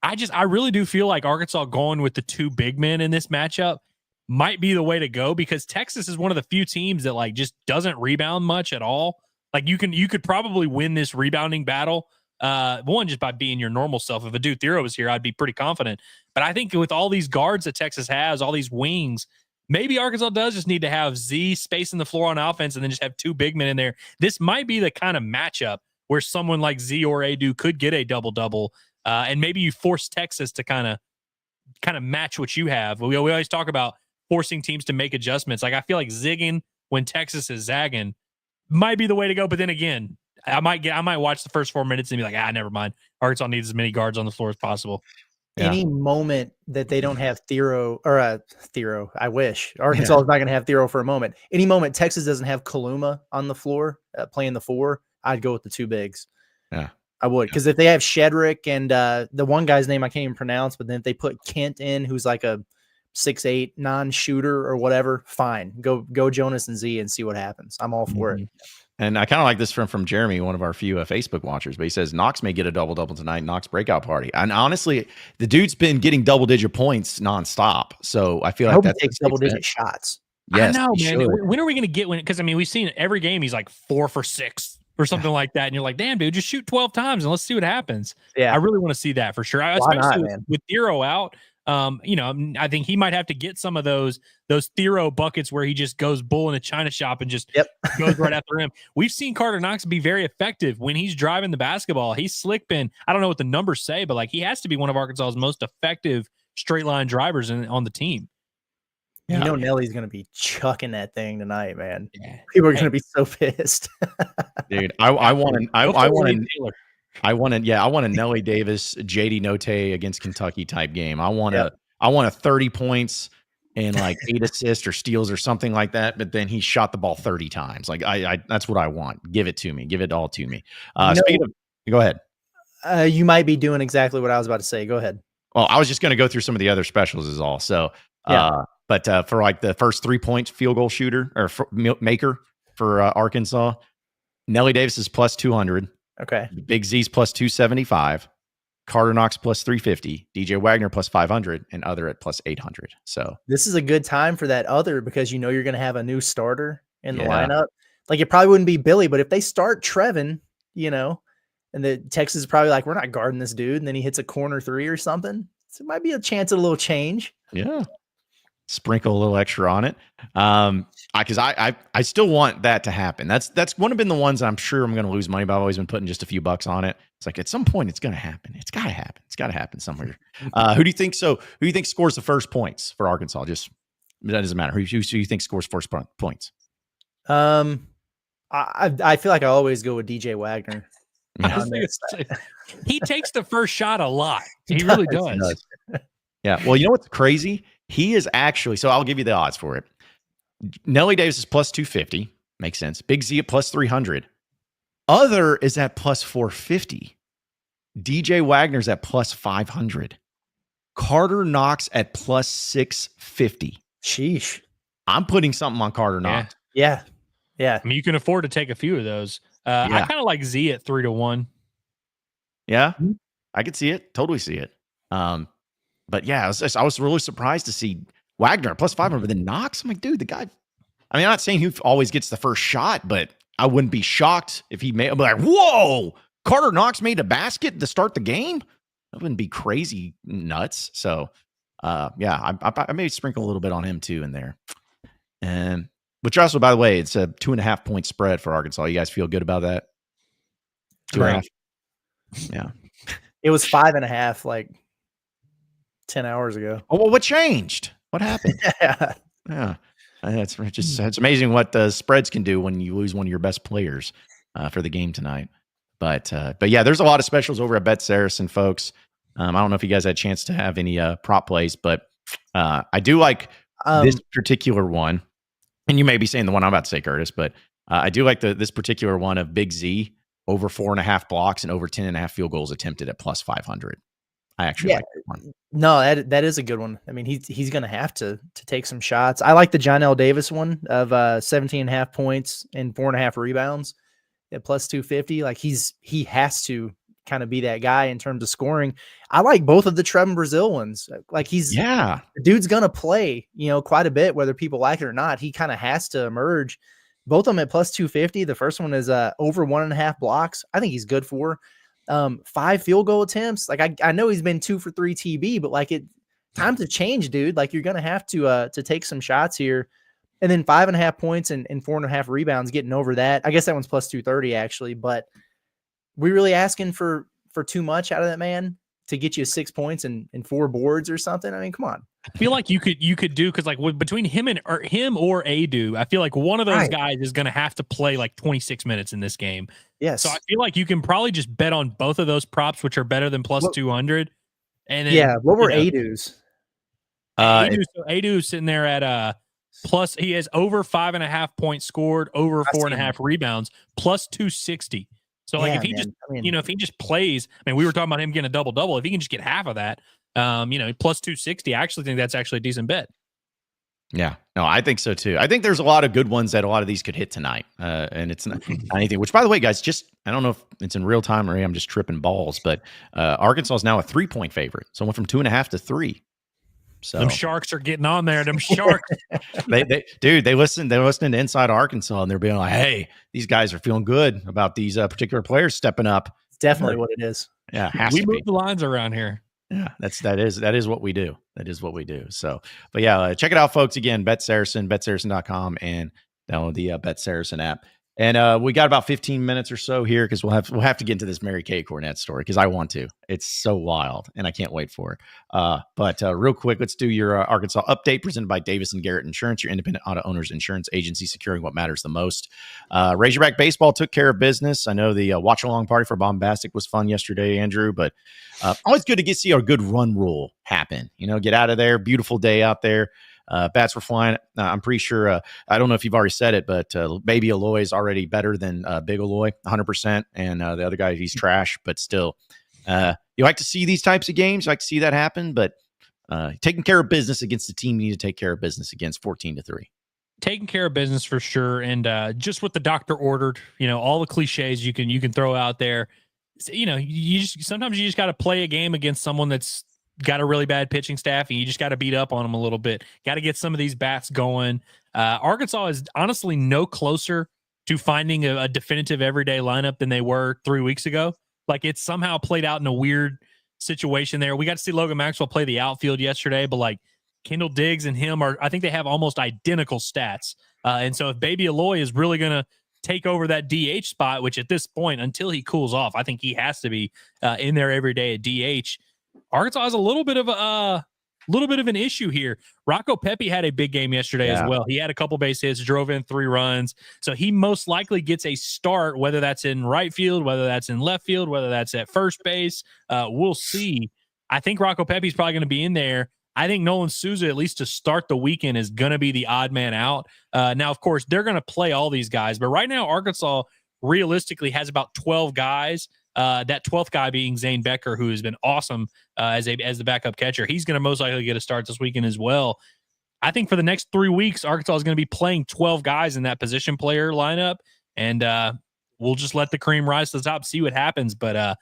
I really do feel like Arkansas going with the two big men in this matchup might be the way to go because Texas is one of the few teams that like just doesn't rebound much at all. Like you could probably win this rebounding battle. One, just by being your normal self. If Theo Thiero was here, I'd be pretty confident. But I think with all these guards that Texas has, all these wings, maybe Arkansas does just need to have Z spacing the floor on offense and then just have two big men in there. This might be the kind of matchup where someone like Z or Adu could get a double-double. And maybe you force Texas to kind of match what you have. We always talk about forcing teams to make adjustments. Like I feel like zigging when Texas is zagging might be the way to go. But then again, I might watch the first 4 minutes and be like, never mind. Arkansas needs as many guards on the floor as possible. Yeah. Any moment that they don't have Thiero, I wish Arkansas is not going to have Thiero for a moment. Any moment Texas doesn't have Kaluma on the floor playing the 4, I'd go with the 2 bigs. Yeah, I would, because if they have Shedrick and the one guy's name I can't even pronounce, but then if they put Kent in, who's like a 6'8" non-shooter or whatever, fine. Go Jonas and Z and see what happens. I'm all for it. And I kind of like this from Jeremy, one of our few Facebook watchers, but he says Knox may get a double-double tonight, Knox breakout party. And honestly, the dude's been getting double-digit points nonstop. So I feel like that takes double-digit shots. Yes, I know, man. When are we going to get one? Because, I mean, we've seen every game he's like 4 for 6 or something like that. And you're like, damn, dude, just shoot 12 times and let's see what happens. Yeah. I really want to see that for sure. Especially with Thiero out. I think he might have to get some of those Thiero buckets where he just goes bull in a china shop and just goes right after him. We've seen Carter Knox be very effective when he's driving the basketball. He's slick bin. I don't know what the numbers say, but like he has to be one of Arkansas's most effective straight line drivers on the team. Yeah. You know Nelly's going to be chucking that thing tonight, man. Yeah. People are going to be so pissed. Dude, I want a Nelly Davis, JD Note against Kentucky type game. I want a 30 points and like 8 assists or steals or something like that. But then he shot the ball 30 times. Like I that's what I want. Give it to me. Give it all to me. Speaking of, go ahead. You might be doing exactly what I was about to say. Go ahead. Well, I was just going to go through some of the other specials is all. So, but for like the first 3-point field goal shooter or maker for Arkansas, Nelly Davis is plus 200. Okay. Big Z's plus 275. Carter Knox plus 350. DJ Wagner plus 500. And other at plus 800. So this is a good time for that other because you know you're going to have a new starter in the lineup. Like it probably wouldn't be Billy, but if they start Trevon, and the Texas is probably like, we're not guarding this dude. And then he hits a corner 3 or something. So it might be a chance at a little change. Yeah. Sprinkle a little extra on it. Because I still want that to happen. That's one of been the ones I'm sure I'm going to lose money, but I've always been putting just a few bucks on it. It's like at some point it's going to happen. It's got to happen. It's got to happen somewhere. Who do you think scores the first points for Arkansas? Just that doesn't matter. Who do you think scores first points? I feel like I always go with DJ Wagner. He takes the first shot a lot. He really does. Yeah. Well, you know what's crazy? He is actually, so I'll give you the odds for it. Nelly Davis is plus 250. Makes sense. Big Z at plus 300. Other is at plus 450. DJ Wagner's at plus 500. Carter Knox at plus 650. Sheesh. I'm putting something on Carter Knox. Yeah. I mean, you can afford to take a few of those. I kind of like Z at 3-1. Yeah. I could see it. Totally see it. But yeah, I was really surprised to see Wagner plus 500, but then Knox. I'm like, dude, the guy. I mean, I'm not saying he always gets the first shot, but I wouldn't be shocked if he made. I'd be like, whoa, Carter Knox made a basket to start the game. That wouldn't be crazy nuts. So, I may sprinkle a little bit on him too in there. And which also, by the way, it's a 2.5 point spread for Arkansas. You guys feel good about that? 2.5. Yeah, it was 5.5 like 10 hours ago. Oh, well, what changed? What happened? Yeah. It's amazing what the spreads can do when you lose one of your best players for the game tonight. But yeah, there's a lot of specials over at Bet Saracen, folks. I don't know if you guys had a chance to have any prop plays, but I do like this particular one. And you may be saying the one I'm about to say, Curtis, but I do like this particular one of Big Z over 4.5 blocks and over 10.5 field goals attempted at plus 500. I actually like that one. No, that is a good one. I mean, he's going to have to take some shots. I like the John L. Davis one of 17.5 points and 4.5 rebounds at plus 250. Like he has to kind of be that guy in terms of scoring. I like both of the Trevon Brazil ones. Like the dude's going to play, quite a bit, whether people like it or not. He kind of has to emerge. Both of them at plus 250. The first one is over 1.5 blocks. I think he's good for 5 field goal attempts. Like I know he's been 2 for 3 TB, but like time to change, dude. Like you're going to have to take some shots here. And then 5.5 points and 4.5 rebounds, getting over that. I guess that one's plus 230 actually, but we really asking for too much out of that man. to get you 6 points and 4 boards or something. I mean, come on. I feel like you could do, because like between him or Adu, I feel like one of those guys is going to have to play like 26 minutes in this game. Yes. So I feel like you can probably just bet on both of those props, which are better than plus 200. And then, what were Adu's? Adu's sitting there at plus. He has over 5.5 points scored, over 4.5 rebounds, plus 260. So like if he just plays, I mean, we were talking about him getting a double. If he can just get half of that, plus 260, I actually think that's actually a decent bet. Yeah, no, I think so too. I think there's a lot of good ones that a lot of these could hit tonight. And it's not anything, which by the way, guys, I don't know if it's in real time or I'm just tripping balls, but Arkansas is now a 3-point favorite. So it went from 2.5 to 3. So them Sharks are getting on there. Them Sharks. they listen to Inside Arkansas and they're being like, hey, these guys are feeling good about these particular players stepping up. It's definitely what it is. Yeah. We move the lines around here. Yeah, that is what we do. That is what we do. So, but yeah, check it out, folks. Again, Bet Saracen, betsaracen.com, and download the Bet Saracen app. And we got about 15 minutes or so here because we'll have to get into this Mary Kay Cornett story because I want to. It's so wild, and I can't wait for it. But real quick, let's do your Arkansas update presented by Davis and Garrett Insurance, your independent auto owners insurance agency, securing what matters the most. Razorback baseball took care of business. I know the watch-along party for Bombastic was fun yesterday, Andrew, but always good to see a good run rule happen. Get out of there. Beautiful day out there. Bats were flying. I'm pretty sure, I don't know if you've already said it, but Baby Aloy is already better than Big Aloy, 100%. And the other guy, he's trash, but still, you like to see these types of games. You like to see that happen, but taking care of business against the team you need to take care of business against 14-3. Taking care of business for sure. And just what the doctor ordered, all the cliches you can throw out there. Sometimes you just got to play a game against someone that's got a really bad pitching staff, and you just got to beat up on them a little bit. Got to get some of these bats going. Arkansas is honestly no closer to finding a definitive everyday lineup than they were 3 weeks ago. Like, it's somehow played out in a weird situation there. We got to see Logan Maxwell play the outfield yesterday, but like Kendall Diggs and him I think they have almost identical stats. And so if Baby Aloy is really going to take over that DH spot, which at this point, until he cools off, I think he has to be in there every day at DH. Arkansas has a little bit of an issue here. Rocco Pepe had a big game yesterday as well. He had a couple base hits, drove in 3 runs. So he most likely gets a start, whether that's in right field, whether that's in left field, whether that's at first base. We'll see. I think Rocco Pepe's probably going to be in there. I think Nolan Souza, at least to start the weekend, is going to be the odd man out. Now, of course, they're going to play all these guys. But right now, Arkansas realistically has about 12 guys. That 12th guy being Zane Becker, who has been awesome as the backup catcher. He's going to most likely get a start this weekend as well. I think for the next 3 weeks, Arkansas is going to be playing 12 guys in that position player lineup, and we'll just let the cream rise to the top, see what happens. But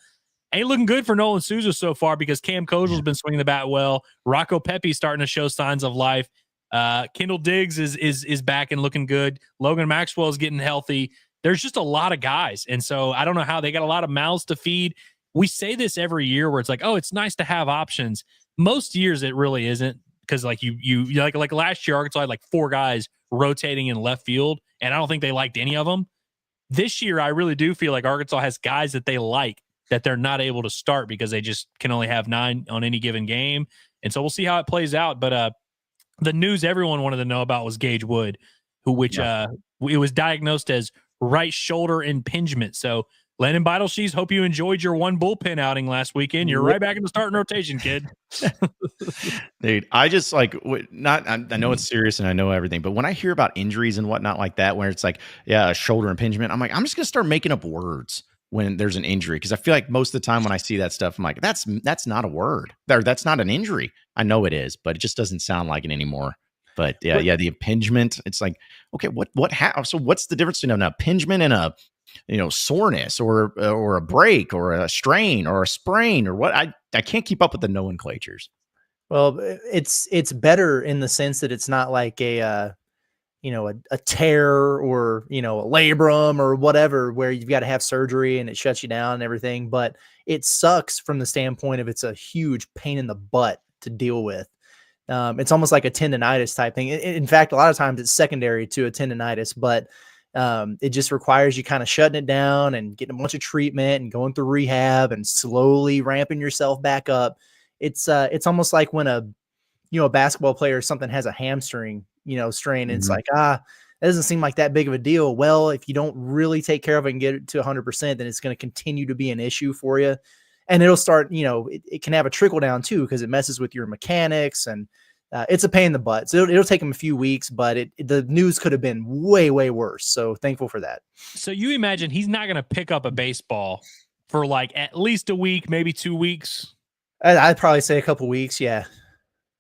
ain't looking good for Nolan Souza so far because Cam Kozel's been swinging the bat well. Rocco Pepe's starting to show signs of life. Kendall Diggs is back and looking good. Logan Maxwell is getting healthy. There's just a lot of guys. And so I don't know how they got a lot of mouths to feed. We say this every year where it's like, oh, it's nice to have options. Most years it really isn't, because like you like last year, Arkansas had like 4 guys rotating in left field, and I don't think they liked any of them. This year, I really do feel like Arkansas has guys that they like that they're not able to start because they just can only have 9 on any given game. And so we'll see how it plays out. But the news everyone wanted to know about was Gage Wood, it was diagnosed as right shoulder impingement. So Landon Beidelshees, hope you enjoyed your 1 bullpen outing last weekend. You're right back in the starting rotation, kid. Dude, I just I know it's serious and I know everything, but when I hear about injuries and whatnot like that, where it's like, a shoulder impingement, I'm like, I'm just going to start making up words when there's an injury. Cause I feel like most of the time when I see that stuff, I'm like, that's not a word there. That's not an injury. I know it is, but it just doesn't sound like it anymore. But the impingement, it's like, okay, so what's the difference between an impingement and a, soreness or a break or a strain or a sprain or what? I can't keep up with the nomenclatures. Well, it's better in the sense that it's not like a tear or, a labrum or whatever, where you've got to have surgery and it shuts you down and everything. But it sucks from the standpoint of it's a huge pain in the butt to deal with. It's almost like a tendonitis type thing. In fact, a lot of times it's secondary to a tendonitis, but It just requires you kind of shutting it down and getting a bunch of treatment and going through rehab and slowly ramping yourself back up. It's almost like when a basketball player or something has a hamstring, strain. It's like, that doesn't seem like that big of a deal. Well, if you don't really take care of it and get it to 100%, then it's going to continue to be an issue for you. And it'll start, it can have a trickle down too, because it messes with your mechanics, and it's a pain in the butt. So it'll take them a few weeks, but the news could have been way, way worse. So thankful for that. So you imagine he's not going to pick up a baseball for like at least a week, maybe 2 weeks. I'd probably say a couple weeks. Yeah.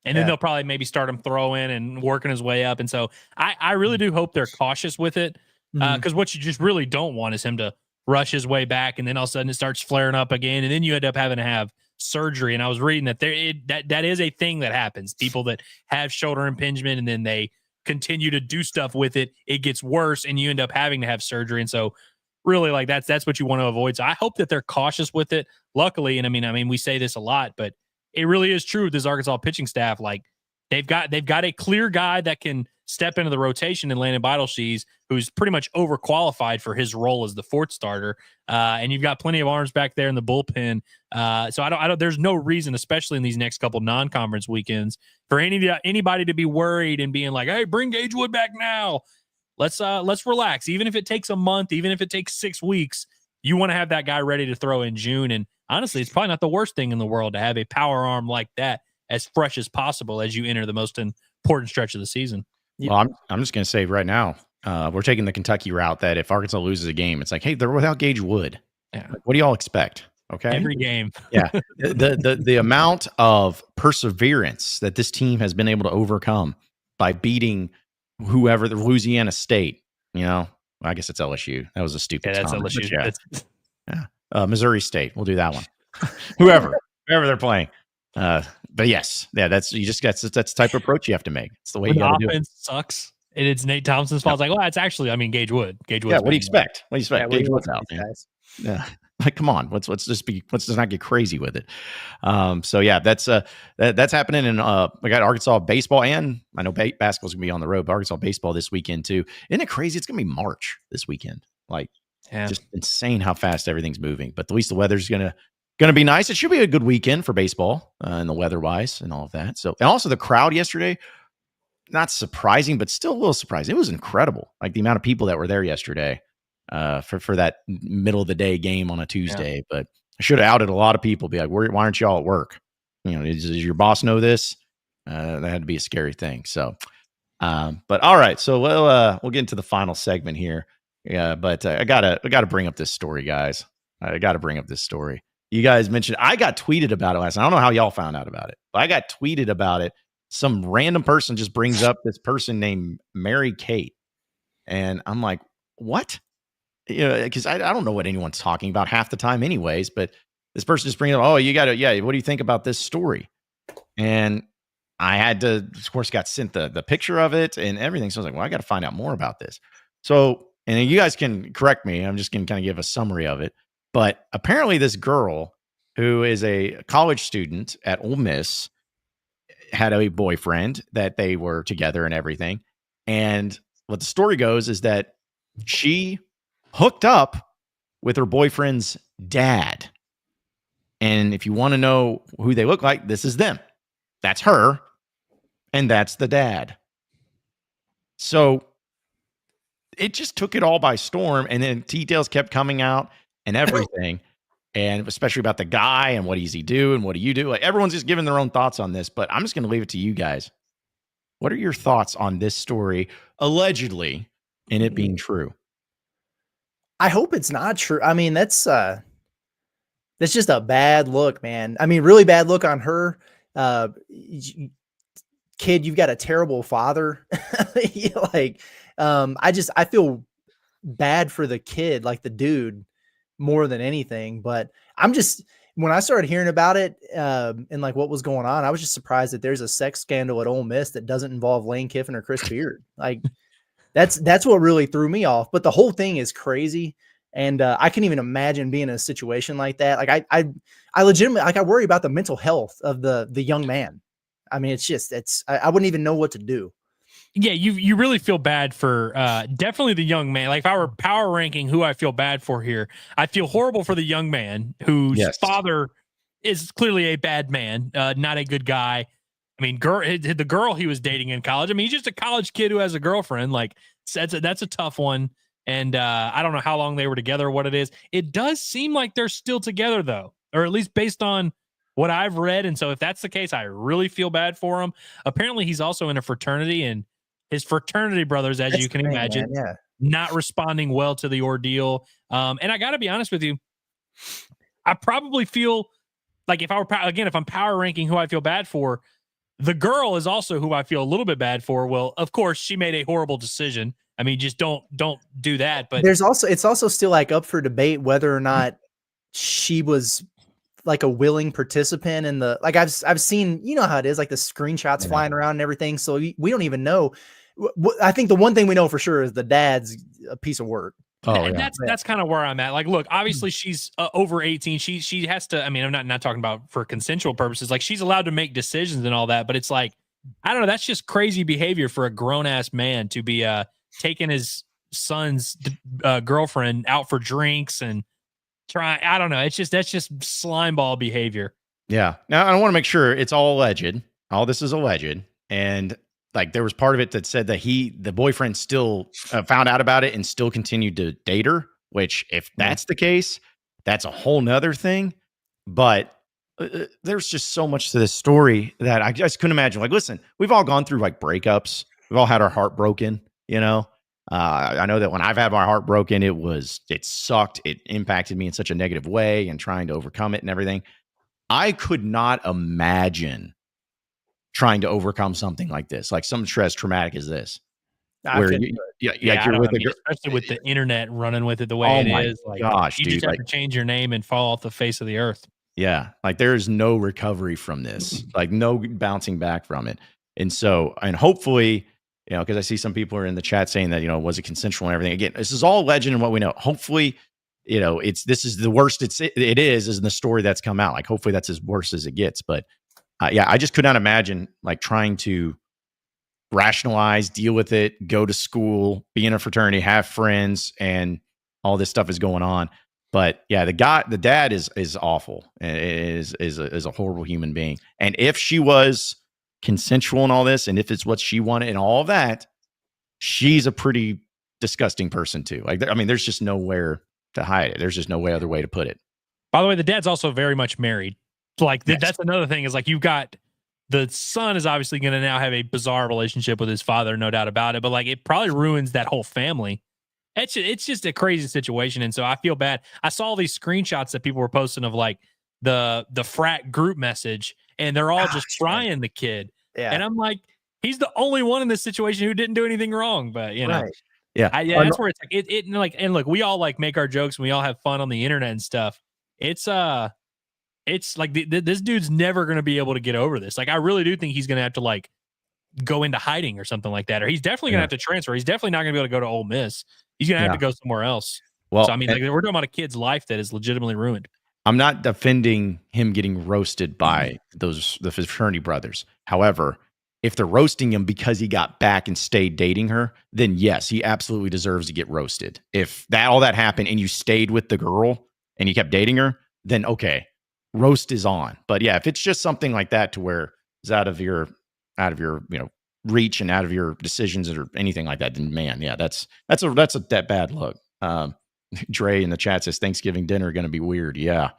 And then they'll probably maybe start him throwing and working his way up. And so I really do hope they're cautious with it, because what you just really don't want is him to rush his way back, and then all of a sudden it starts flaring up again, and then you end up having to have surgery. And I was reading that that is a thing that happens. People that have shoulder impingement and then they continue to do stuff with it, it gets worse, and you end up having to have surgery. And so really, like, that's what you want to avoid. So I hope that they're cautious with it. Luckily, and I mean we say this a lot, but it really is true with this Arkansas pitching staff. Like, they've got a clear guy that can step into the rotation in Landon Beidelshees, who's pretty much overqualified for his role as the fourth starter. And you've got plenty of arms back there in the bullpen. So I don't, there's no reason, especially in these next couple non-conference weekends, for anybody to be worried and being like, hey, bring Gage Wood back now. Let's relax. Even if it takes a month, even if it takes 6 weeks, you want to have that guy ready to throw in June. And honestly, it's probably not the worst thing in the world to have a power arm like that as fresh as possible as you enter the most important stretch of the season. Well, I'm just going to say right now, we're taking the Kentucky route that if Arkansas loses a game, it's like, hey, they're without Gage Wood. Yeah. Like, what do y'all expect? Okay. Every game. Yeah. The amount of perseverance that this team has been able to overcome by beating whoever, the Louisiana State, I guess it's LSU. That was a stupid. Yeah, that's comment, LSU. Yeah. Missouri State. We'll do that one. whoever they're playing. But yes, that's the type of approach you have to make. It's the way you got to do it. Offense sucks, and it's Nate Thompson's fault. It's like, well, it's actually, Gage Wood. Gage Wood. Yeah. What do you expect? Yeah, Gage Wood's out, man. Yeah. Like, come on. Let's just not get crazy with it. So yeah, that's happening. And we got Arkansas baseball, and I know basketball's gonna be on the road, but Arkansas baseball this weekend too. Isn't it crazy? It's gonna be March this weekend. Like, just insane how fast everything's moving. But at least the weather's gonna be nice. It should be a good weekend for baseball and the weather wise and all of that. So, and also the crowd yesterday, not surprising, but still a little surprising. It was incredible. Like the amount of people that were there yesterday for that middle of the day game on a Tuesday. Yeah. But I should have outed a lot of people. Be like, why aren't y'all at work? Does your boss know this? That had to be a scary thing. So, but all right. So we'll get into the final segment here. Yeah, but I gotta bring up this story, guys. I gotta bring up this story. You guys mentioned, I got tweeted about it last night. I don't know how y'all found out about it, but I got tweeted about it. Some random person just brings up this person named Mary Kate. And I'm like, what? Because I don't know what anyone's talking about half the time anyways, but this person just brings up, oh, you got to, yeah, what do you think about this story? And I had to, of course, got sent the picture of it and everything. So I was like, well, I got to find out more about this. So, and you guys can correct me. I'm just going to kind of give a summary of it. But apparently this girl who is a college student at Ole Miss had a boyfriend that they were together and everything. And what the story goes is that she hooked up with her boyfriend's dad. And if you want to know who they look like, this is them. That's her. And that's the dad. So it just took it all by storm. And then details kept coming out and everything. And especially about the guy and what does he do and what do you do? Like, everyone's just giving their own thoughts on this, but I'm just going to leave it to you guys. What are your thoughts on this story, allegedly, and it being true? I hope it's not true. I mean, that's just a bad look, man. I mean, really bad look on her. Kid, you've got a terrible father. I feel bad for the kid, like the dude, more than anything. But when I started hearing about it and like what was going on, I was just surprised that there's a sex scandal at Ole Miss that doesn't involve Lane Kiffin or Chris Beard. Like that's what really threw me off. But the whole thing is crazy. And I can't even imagine being in a situation like that. Like I legitimately, like, I worry about the mental health of the young man. I mean, I wouldn't even know what to do. Yeah, you really feel bad for definitely the young man. Like if I were power ranking who I feel bad for here, I feel horrible for the young man whose Yes. father is clearly a bad man, not a good guy. I mean, the girl he was dating in college. I mean, he's just a college kid who has a girlfriend. Like that's a tough one. And I don't know how long they were together, or what it is. It does seem like they're still together though, or at least based on what I've read. And so if that's the case, I really feel bad for him. Apparently, he's also in a fraternity, and his fraternity brothers, as That's you the can thing, imagine, man. Yeah. not responding well to the ordeal. And I got to be honest with you, I probably feel like if I'm power ranking who I feel bad for, the girl is also who I feel a little bit bad for. Well, of course, she made a horrible decision. I mean, just don't do that. But It's also still like up for debate whether or not she was like a willing participant in the, like I've seen, you know how it is, like the screenshots flying around and everything. So we don't even know. I think the one thing we know for sure is the dad's a piece of work. Oh, yeah. That's kind of where I'm at. Like, look, obviously she's over 18. She has to. I mean, I'm not talking about for consensual purposes. Like, she's allowed to make decisions and all that. But it's like, I don't know. That's just crazy behavior for a grown ass man to be taking his son's girlfriend out for drinks and trying. I don't know. That's just slime ball behavior. Yeah. Now I want to make sure it's all alleged. All this is alleged, and like there was part of it that said that the boyfriend still found out about it and still continued to date her. Which, if that's the case, that's a whole nother thing. But there's just so much to this story that I just couldn't imagine. Like, listen, we've all gone through like breakups. We've all had our heart broken. You know, I know that when I've had my heart broken, it sucked. It impacted me in such a negative way, and trying to overcome it and everything. I could not imagine trying to overcome something like this, like something as traumatic as this. Where You're with especially with the internet running with it the way it is. Like, gosh, you just have to change your name and fall off the face of the earth. Yeah, like there's no recovery from this, like no bouncing back from it. And so, and hopefully, you know, because I see some people are in the chat saying that, you know, was it consensual and everything. Again, this is all legend and what we know. Hopefully, you know, this is the worst it is in the story that's come out. Like, hopefully that's as worse as it gets. But yeah, I just could not imagine like trying to rationalize, deal with it, go to school, be in a fraternity, have friends, and all this stuff is going on. But yeah, the dad is awful and is a horrible human being. And if she was consensual and all this, and if it's what she wanted and all of that, she's a pretty disgusting person too. Like, I mean, there's just nowhere to hide it. There's just no other way to put it. By the way, the dad's also very much married. Like, yes. That's another thing is like, you've got the son is obviously going to now have a bizarre relationship with his father, no doubt about it. But like, it probably ruins that whole family. It's just a crazy situation. And so I feel bad. I saw all these screenshots that people were posting of like the frat group message, and they're all just trying the kid. Yeah. And I'm like, he's the only one in this situation who didn't do anything wrong. But you know, right. Yeah, that's where it's like it like, and look, we all like make our jokes and we all have fun on the internet and stuff. It's like this dude's never going to be able to get over this. Like, I really do think he's going to have to like go into hiding or something like that, or he's definitely going to have to transfer. He's definitely not going to be able to go to Ole Miss. He's going to have to go somewhere else. Well, so I mean, like, we're talking about a kid's life that is legitimately ruined. I'm not defending him getting roasted by the fraternity brothers. However, if they're roasting him because he got back and stayed dating her, then yes, he absolutely deserves to get roasted. If all that happened and you stayed with the girl and you kept dating her, then okay, roast is on. But yeah, if it's just something like that to where it's out of your reach and out of your decisions or anything like that, then man, yeah, that's that bad look. Dre in the chat says Thanksgiving dinner going to be weird. Yeah.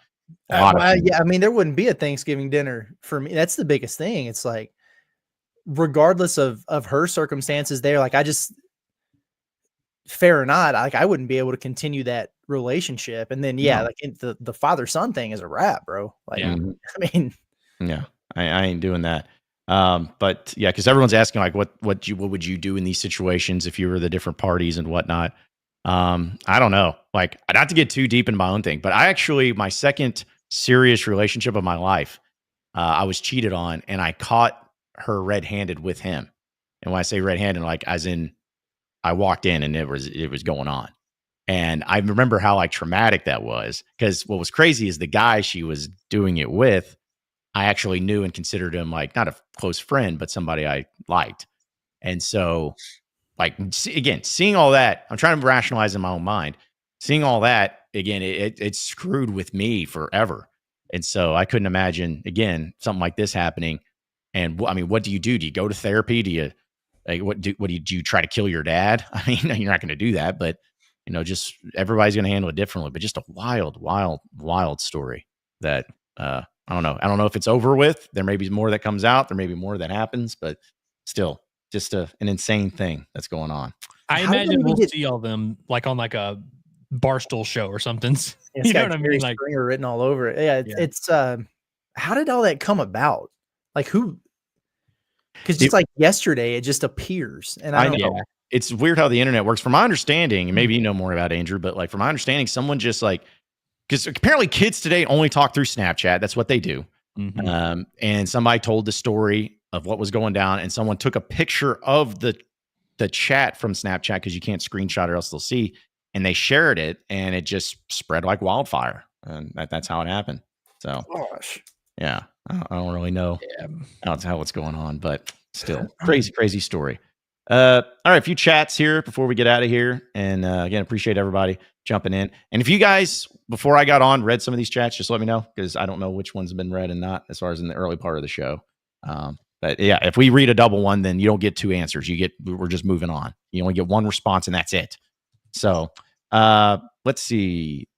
I mean, there wouldn't be a Thanksgiving dinner for me. That's the biggest thing. It's like, regardless of her circumstances there, like, fair or not, like, I wouldn't be able to continue that relationship. And then, like the father-son thing is a wrap, bro. Like, I mean, yeah, I ain't doing that. But yeah, because everyone's asking like, what would you do in these situations if you were the different parties and whatnot? I don't know. Like, not to get too deep in my own thing, but my second serious relationship of my life, I was cheated on, and I caught her red-handed with him. And when I say red-handed, like as in I walked in and it was going on. And I remember how like traumatic that was, because what was crazy is the guy she was doing it with, I actually knew and considered him like not a close friend, but somebody I liked. And so, like, again, seeing all that, I'm trying to rationalize in my own mind. Seeing all that, again, it screwed with me forever. And so I couldn't imagine, again, something like this happening. And I mean, what do you do? Do you go to therapy? Do you, like, do you try to kill your dad? I mean, you're not going to do that, but just everybody's going to handle it differently. But just a wild, wild, wild story that I don't know. I don't know if it's over with. There may be more that comes out. There may be more that happens, but still, just an insane thing that's going on. I imagine we'll see all them like on like a Barstool show or something. It's You know got what I Jerry mean? Like, Springer written all over it. Yeah, it's how did all that come about? Like who? Because just like yesterday, it just appears, and I don't know. It's weird how the internet works. From my understanding, and maybe you know more about Andrew, but like from my understanding, someone just like, because apparently kids today only talk through Snapchat. That's what they do. mm-hmm. And somebody told the story of what was going down, and someone took a picture of the chat from Snapchat because you can't screenshot or else they'll see, and they shared it, and it just spread like wildfire, and that's how it happened. So, gosh, yeah, I don't really know how what's going on, but still crazy story. All right, a few chats here before we get out of here, and again, appreciate everybody jumping in. And if you guys, before I got on, read some of these chats, just let me know, because I don't know which ones have been read and not, as far as in the early part of the show. But yeah, if we read a double one, then you don't get two answers. We're just moving on. You only get one response, and that's it. So let's see.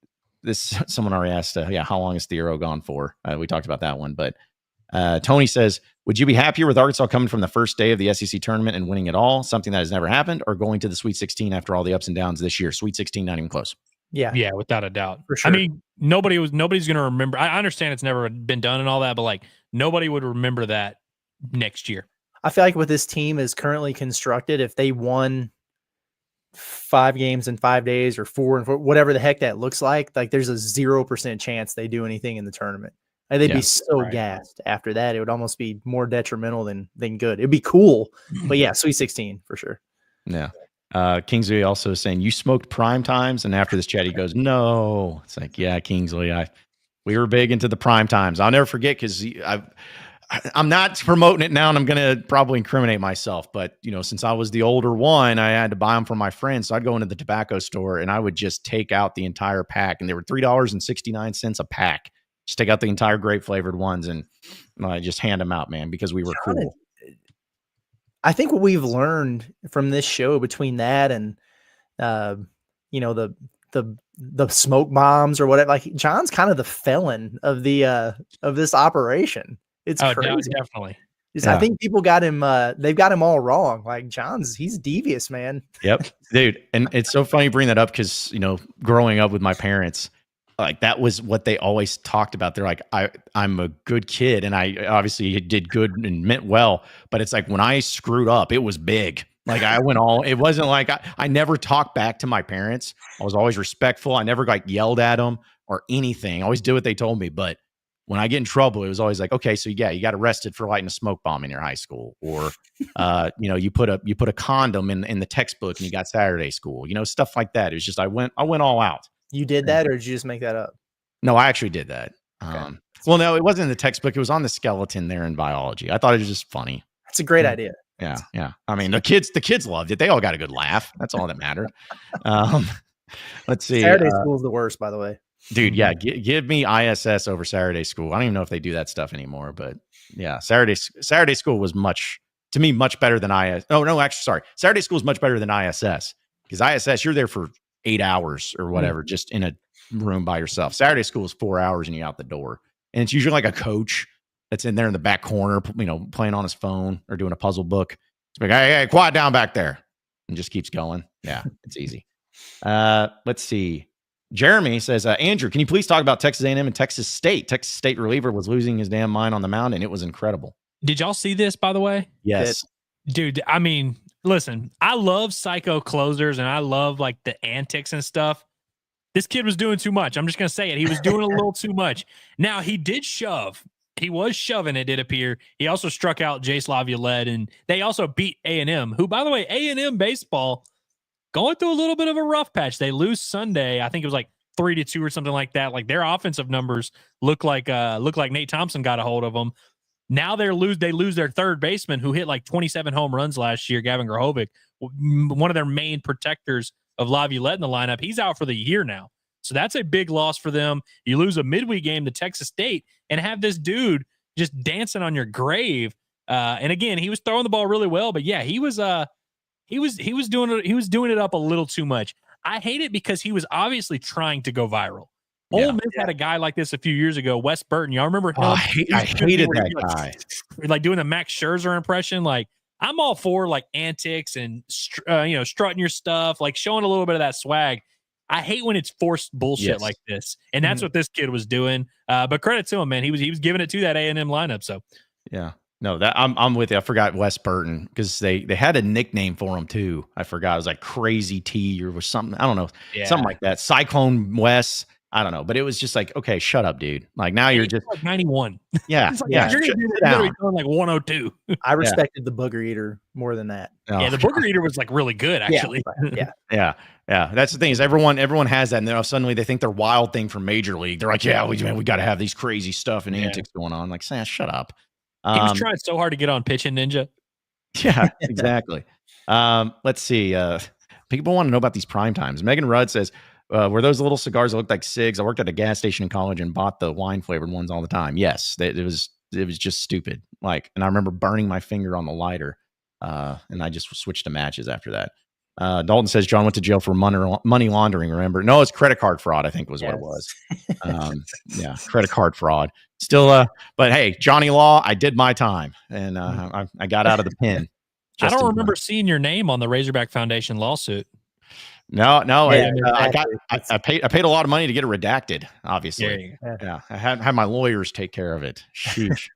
Someone already asked, how long is Thiero gone for? We talked about that one, but Tony says, would you be happier with Arkansas coming from the first day of the SEC tournament and winning it all, something that has never happened, or going to the Sweet 16 after all the ups and downs this year? Sweet 16, not even close. Yeah, without a doubt. For sure. I mean, nobody's going to remember. I understand it's never been done and all that, but like nobody would remember that next year. I feel like with this team is currently constructed, if they won 5 games in 5 days or 4 and 4, whatever the heck that looks like there's a 0% chance they do anything in the tournament. Like, they'd be so gassed after that. It would almost be more detrimental than good. It'd be cool, but yeah, Sweet 16 for sure. Yeah. Kingsley also saying, you smoked prime times, and after this chat he goes, no. It's like, yeah, Kingsley, we were big into the prime times. I'll never forget, because I'm not promoting it now, and I'm going to probably incriminate myself, but since I was the older one, I had to buy them from my friends. So I'd go into the tobacco store and I would just take out the entire pack, and they were $3.69 a pack. Just take out the entire grape flavored ones and just hand them out, man, because we were cool. I think what we've learned from this show, between that and the smoke bombs or whatever, like, John's kind of the felon of this operation. It's crazy. Definitely. I think people got him. They've got him all wrong. Like, he's devious, man. Yep, dude. And it's so funny you bring that up, because growing up with my parents, like, that was what they always talked about. They're like, I'm a good kid, and I obviously did good and meant well, but it's like when I screwed up, it was big. Like, it wasn't like I never talked back to my parents. I was always respectful. I never yelled at them or anything. I always did what they told me. But when I get in trouble, it was always like, okay, so yeah, you got arrested for lighting a smoke bomb in your high school, or you put a condom in the textbook and you got Saturday school, stuff like that. It was just I went all out. You did that, or did you just make that up? No, I actually did that. Okay. Well, no, it wasn't in the textbook. It was on the skeleton there in biology. I thought it was just funny. That's a great idea. Yeah. I mean, the kids loved it. They all got a good laugh. That's all that mattered. Let's see. Saturday school is the worst, by the way. Dude, yeah, give me ISS over Saturday school. I don't even know if they do that stuff anymore, but yeah, Saturday school was much better than ISS. Oh, no, actually, sorry. Saturday school is much better than ISS, because ISS, you're there for 8 hours or whatever, just in a room by yourself. Saturday school is 4 hours and you're out the door. And it's usually like a coach that's in there in the back corner, playing on his phone or doing a puzzle book. It's like, hey, quiet down back there. And just keeps going. Yeah, it's easy. Let's see. Jeremy says, Andrew, can you please talk about Texas A&M and Texas State? Texas State reliever was losing his damn mind on the mound, and it was incredible. Did y'all see this, by the way? Yes. Dude, I mean, listen, I love psycho closers, and I love like the antics and stuff. This kid was doing too much. I'm just going to say it. He was doing a little too much. Now, he did shove. He was shoving, it did appear. He also struck out Jace Laviolette, and they also beat A&M, who, by the way, A&M baseball going through a little bit of a rough patch. They lose Sunday. I think it was like 3-2 or something like that. Like, their offensive numbers look like Nate Thompson got a hold of them. Now they lose their third baseman who hit like 27 home runs last year, Gavin Grahovic, one of their main protectors of Laviolette in the lineup. He's out for the year now. So that's a big loss for them. You lose a midweek game to Texas State and have this dude just dancing on your grave. And again, he was throwing the ball really well, but yeah, he was doing it up a little too much. I hate it because he was obviously trying to go viral. Ole Miss had a guy like this a few years ago, Wes Burton. Y'all remember him? I hated that guy. Like doing the Max Scherzer impression. Like, I'm all for like antics and strutting your stuff, like showing a little bit of that swag. I hate when it's forced bullshit like this, and that's what this kid was doing. But credit to him, man. He was giving it to that A&M lineup. So yeah, no, that I'm with you. I forgot Wes Burton because they had a nickname for him too. I forgot. It was like Crazy T or something. I don't know, something like that. Cyclone Wes. I don't know, but it was just like, okay, shut up, dude. Like now you're just like 91. Yeah, like, you're gonna do that. You're gonna be doing like 102. I respected the Booger Eater more than that. Oh, yeah, the Booger Eater was like really good, actually. Yeah. That's the thing is everyone has that, and then suddenly they think they're Wild Thing from Major League. They're like, yeah, we got to have these crazy stuff and antics going on. Like, shut up. He was trying so hard to get on Pitching Ninja. Yeah, exactly. Let's see. People want to know about these prime times. Megan Rudd says, were those little cigars that looked like cigs? I worked at a gas station in college and bought the wine flavored ones all the time. Yes, it was just stupid. Like, and I remember burning my finger on the lighter, and I just switched to matches after that. Dalton says John went to jail for money laundering. Remember? No, it's credit card fraud. I think was what it was. Yeah, credit card fraud. Still, but hey, Johnny Law, I did my time, and I got out of the pen. I don't remember seeing your name on the Razorback Foundation lawsuit. No. Yeah, I paid a lot of money to get it redacted. Obviously, yeah. I had my lawyers take care of it. Sheesh.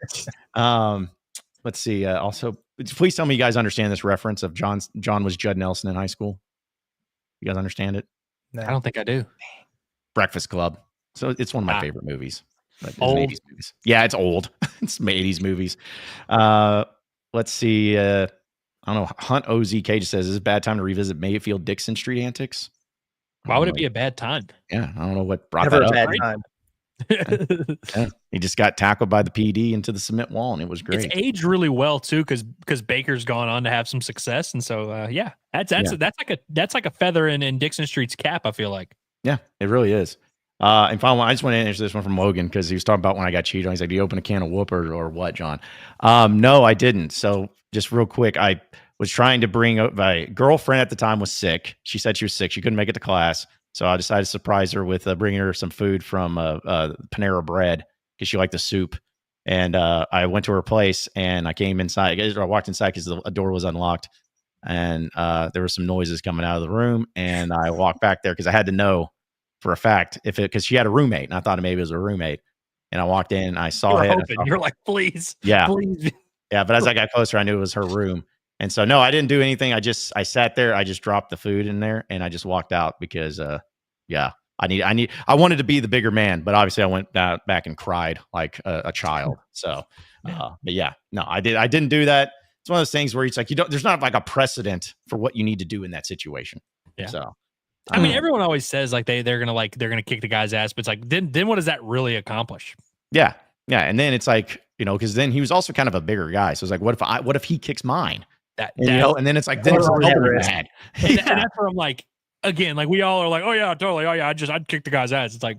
Let's see. Also, please tell me you guys understand this reference of John was Judd Nelson in high school. You guys understand it? No. I don't think I do. Breakfast Club. So it's one of my favorite movies. Like old. 80s movies. Yeah, it's old. It's 80s movies. Let's see. I don't know. Hunt OZK just says, is it a bad time to revisit Mayfield Dixon Street antics? Why would it be a bad time? Yeah, I don't know what brought Never that a up. bad time. Yeah. He just got tackled by the PD into the cement wall, and it was great. It's aged really well too, because Baker's gone on to have some success, and so that's like a feather in Dixon Street's cap. I feel like. Yeah, it really is. And finally, I just want to answer this one from Logan because he was talking about when I got cheated on. He's like, "Do you open a can of whooper or what, John?" No, I didn't. So just real quick, I was trying to bring up my girlfriend at the time was sick. She said she was sick. She couldn't make it to class. So I decided to surprise her with bringing her some food from Panera Bread because she liked the soup. And I went to her place and I came inside. I walked inside because the door was unlocked. And there were some noises coming out of the room. And I walked back there because I had to know for a fact because she had a roommate. And I thought maybe it was a roommate. And I walked in. I saw it. You're like, please. Yeah. Please. Yeah. But as I got closer, I knew it was her room. And so, no, I didn't do anything. I sat there. I just dropped the food in there and I just walked out because, I wanted to be the bigger man, but obviously I went back and cried like a child. So, but yeah, no, I didn't do that. It's one of those things where it's like, there's not like a precedent for what you need to do in that situation. Yeah. So, I mean, everyone always says like they're gonna kick the guy's ass, but it's like, then what does that really accomplish? Yeah. Yeah. And then it's like, because then he was also kind of a bigger guy. So it's like, what if he kicks mine? And then it's like, then it's double bad. And that's where I'm like, again, like we all are like, oh yeah, totally. Oh yeah, I'd kick the guy's ass. It's like,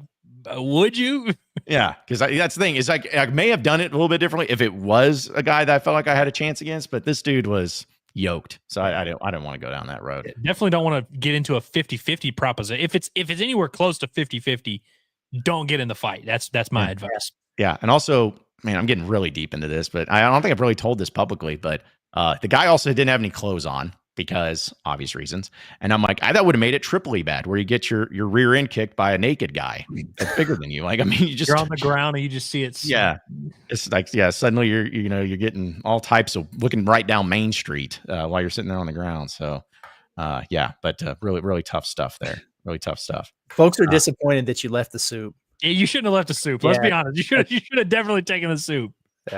would you? Yeah, because that's the thing. It's like I may have done it a little bit differently if it was a guy that I felt like I had a chance against, but this dude was yoked, so I didn't want to go down that road. Definitely don't want to get into a 50-50 proposition. If it's anywhere close to 50-50, don't get in the fight. That's my advice. Yeah, and also, man, I'm getting really deep into this, but I don't think I've really told this publicly, but the guy also didn't have any clothes on because obvious reasons. And I'm like, that would have made it triply bad where you get your rear end kicked by a naked guy that's bigger than you. Like, I mean, you're on the ground and you just see it. Yeah. It's like, suddenly you're getting all types of looking right down Main Street while you're sitting there on the ground. So but really, really tough stuff there. Really tough stuff. Folks are disappointed that you left the soup. Yeah, you shouldn't have left the soup. Let's be honest. You should have definitely taken the soup.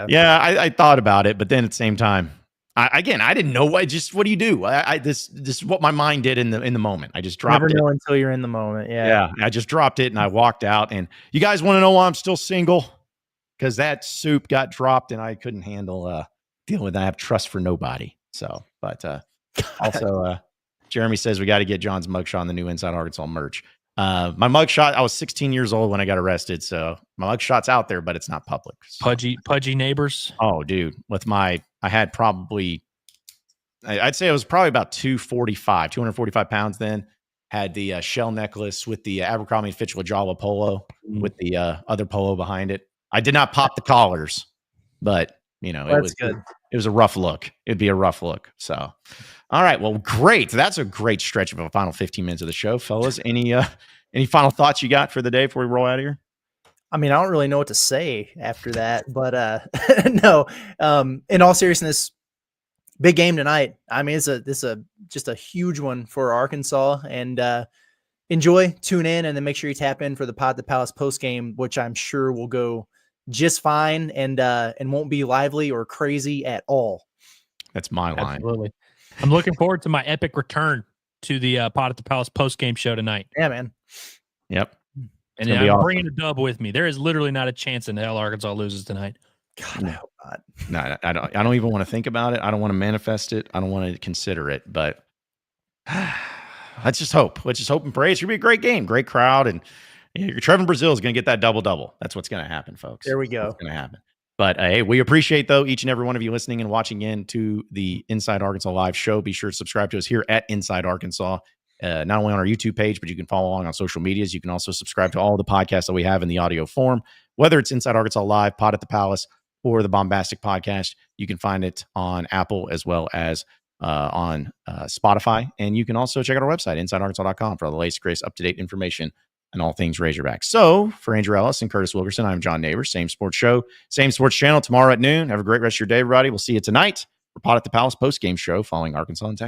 Yeah, I thought about it, but then at the same time, I didn't know what do you do? This is what my mind did in the moment. I just dropped it. Never know until you're in the moment. Yeah. I just dropped it and I walked out. And you guys want to know why I'm still single? because that soup got dropped and I couldn't handle dealing with that. I have trust for nobody. So, but also, Jeremy says we got to get John's mugshot on the new Inside Arkansas merch. My mugshot, I was 16 years old when I got arrested, so my mugshot's out there, but it's not public. So. Pudgy Nabors. Oh, dude, I had probably, I'd say it was probably about 245 pounds then. Had the shell necklace with the Abercrombie & Fitch Java polo with the other polo behind it. I did not pop the collars, but it was good. It was a rough look. It'd be a rough look. So, all right. Well, great. That's a great stretch of a final 15 minutes of the show, fellas. Any final thoughts you got for the day before we roll out of here? I mean, I don't really know what to say after that, but no. In all seriousness, big game tonight. I mean, it's just a huge one for Arkansas, and tune in, and then make sure you tap in for the Pod the Palace post game, which I'm sure will go just fine and won't be lively or crazy at all. That's my line. Absolutely. I'm looking forward to my epic return to the Pod at the Palace post game show tonight. Yeah, man. Yep. And I'm bringing a dub with me. There is literally not a chance in hell Arkansas loses tonight. God, I hope not. No, I don't even want to think about it. I don't want to manifest it. I don't want to consider it. But let's just hope. Let's just hope and pray. It's going to be a great game, great crowd, and Trevon Brazil is going to get that double-double. That's what's going to happen, folks. There we go. That's going to happen. But hey, we appreciate, though, each and every one of you listening and watching in to the Inside Arkansas Live show. Be sure to subscribe to us here at Inside Arkansas, not only on our YouTube page, but you can follow along on social medias. You can also subscribe to all the podcasts that we have in the audio form, whether it's Inside Arkansas Live, Pod at the Palace, or the Bombastic Podcast. You can find it on Apple as well as on Spotify. And you can also check out our website, InsideArkansas.com, for all the latest, greatest, up-to-date information and all things Razorback. So for Andrew Ellis and Curtis Wilkerson, I'm John Nabors. Same sports show, same sports channel tomorrow at noon. Have a great rest of your day, everybody. We'll see you tonight for Pod at the Palace post-game show following Arkansas and Texas.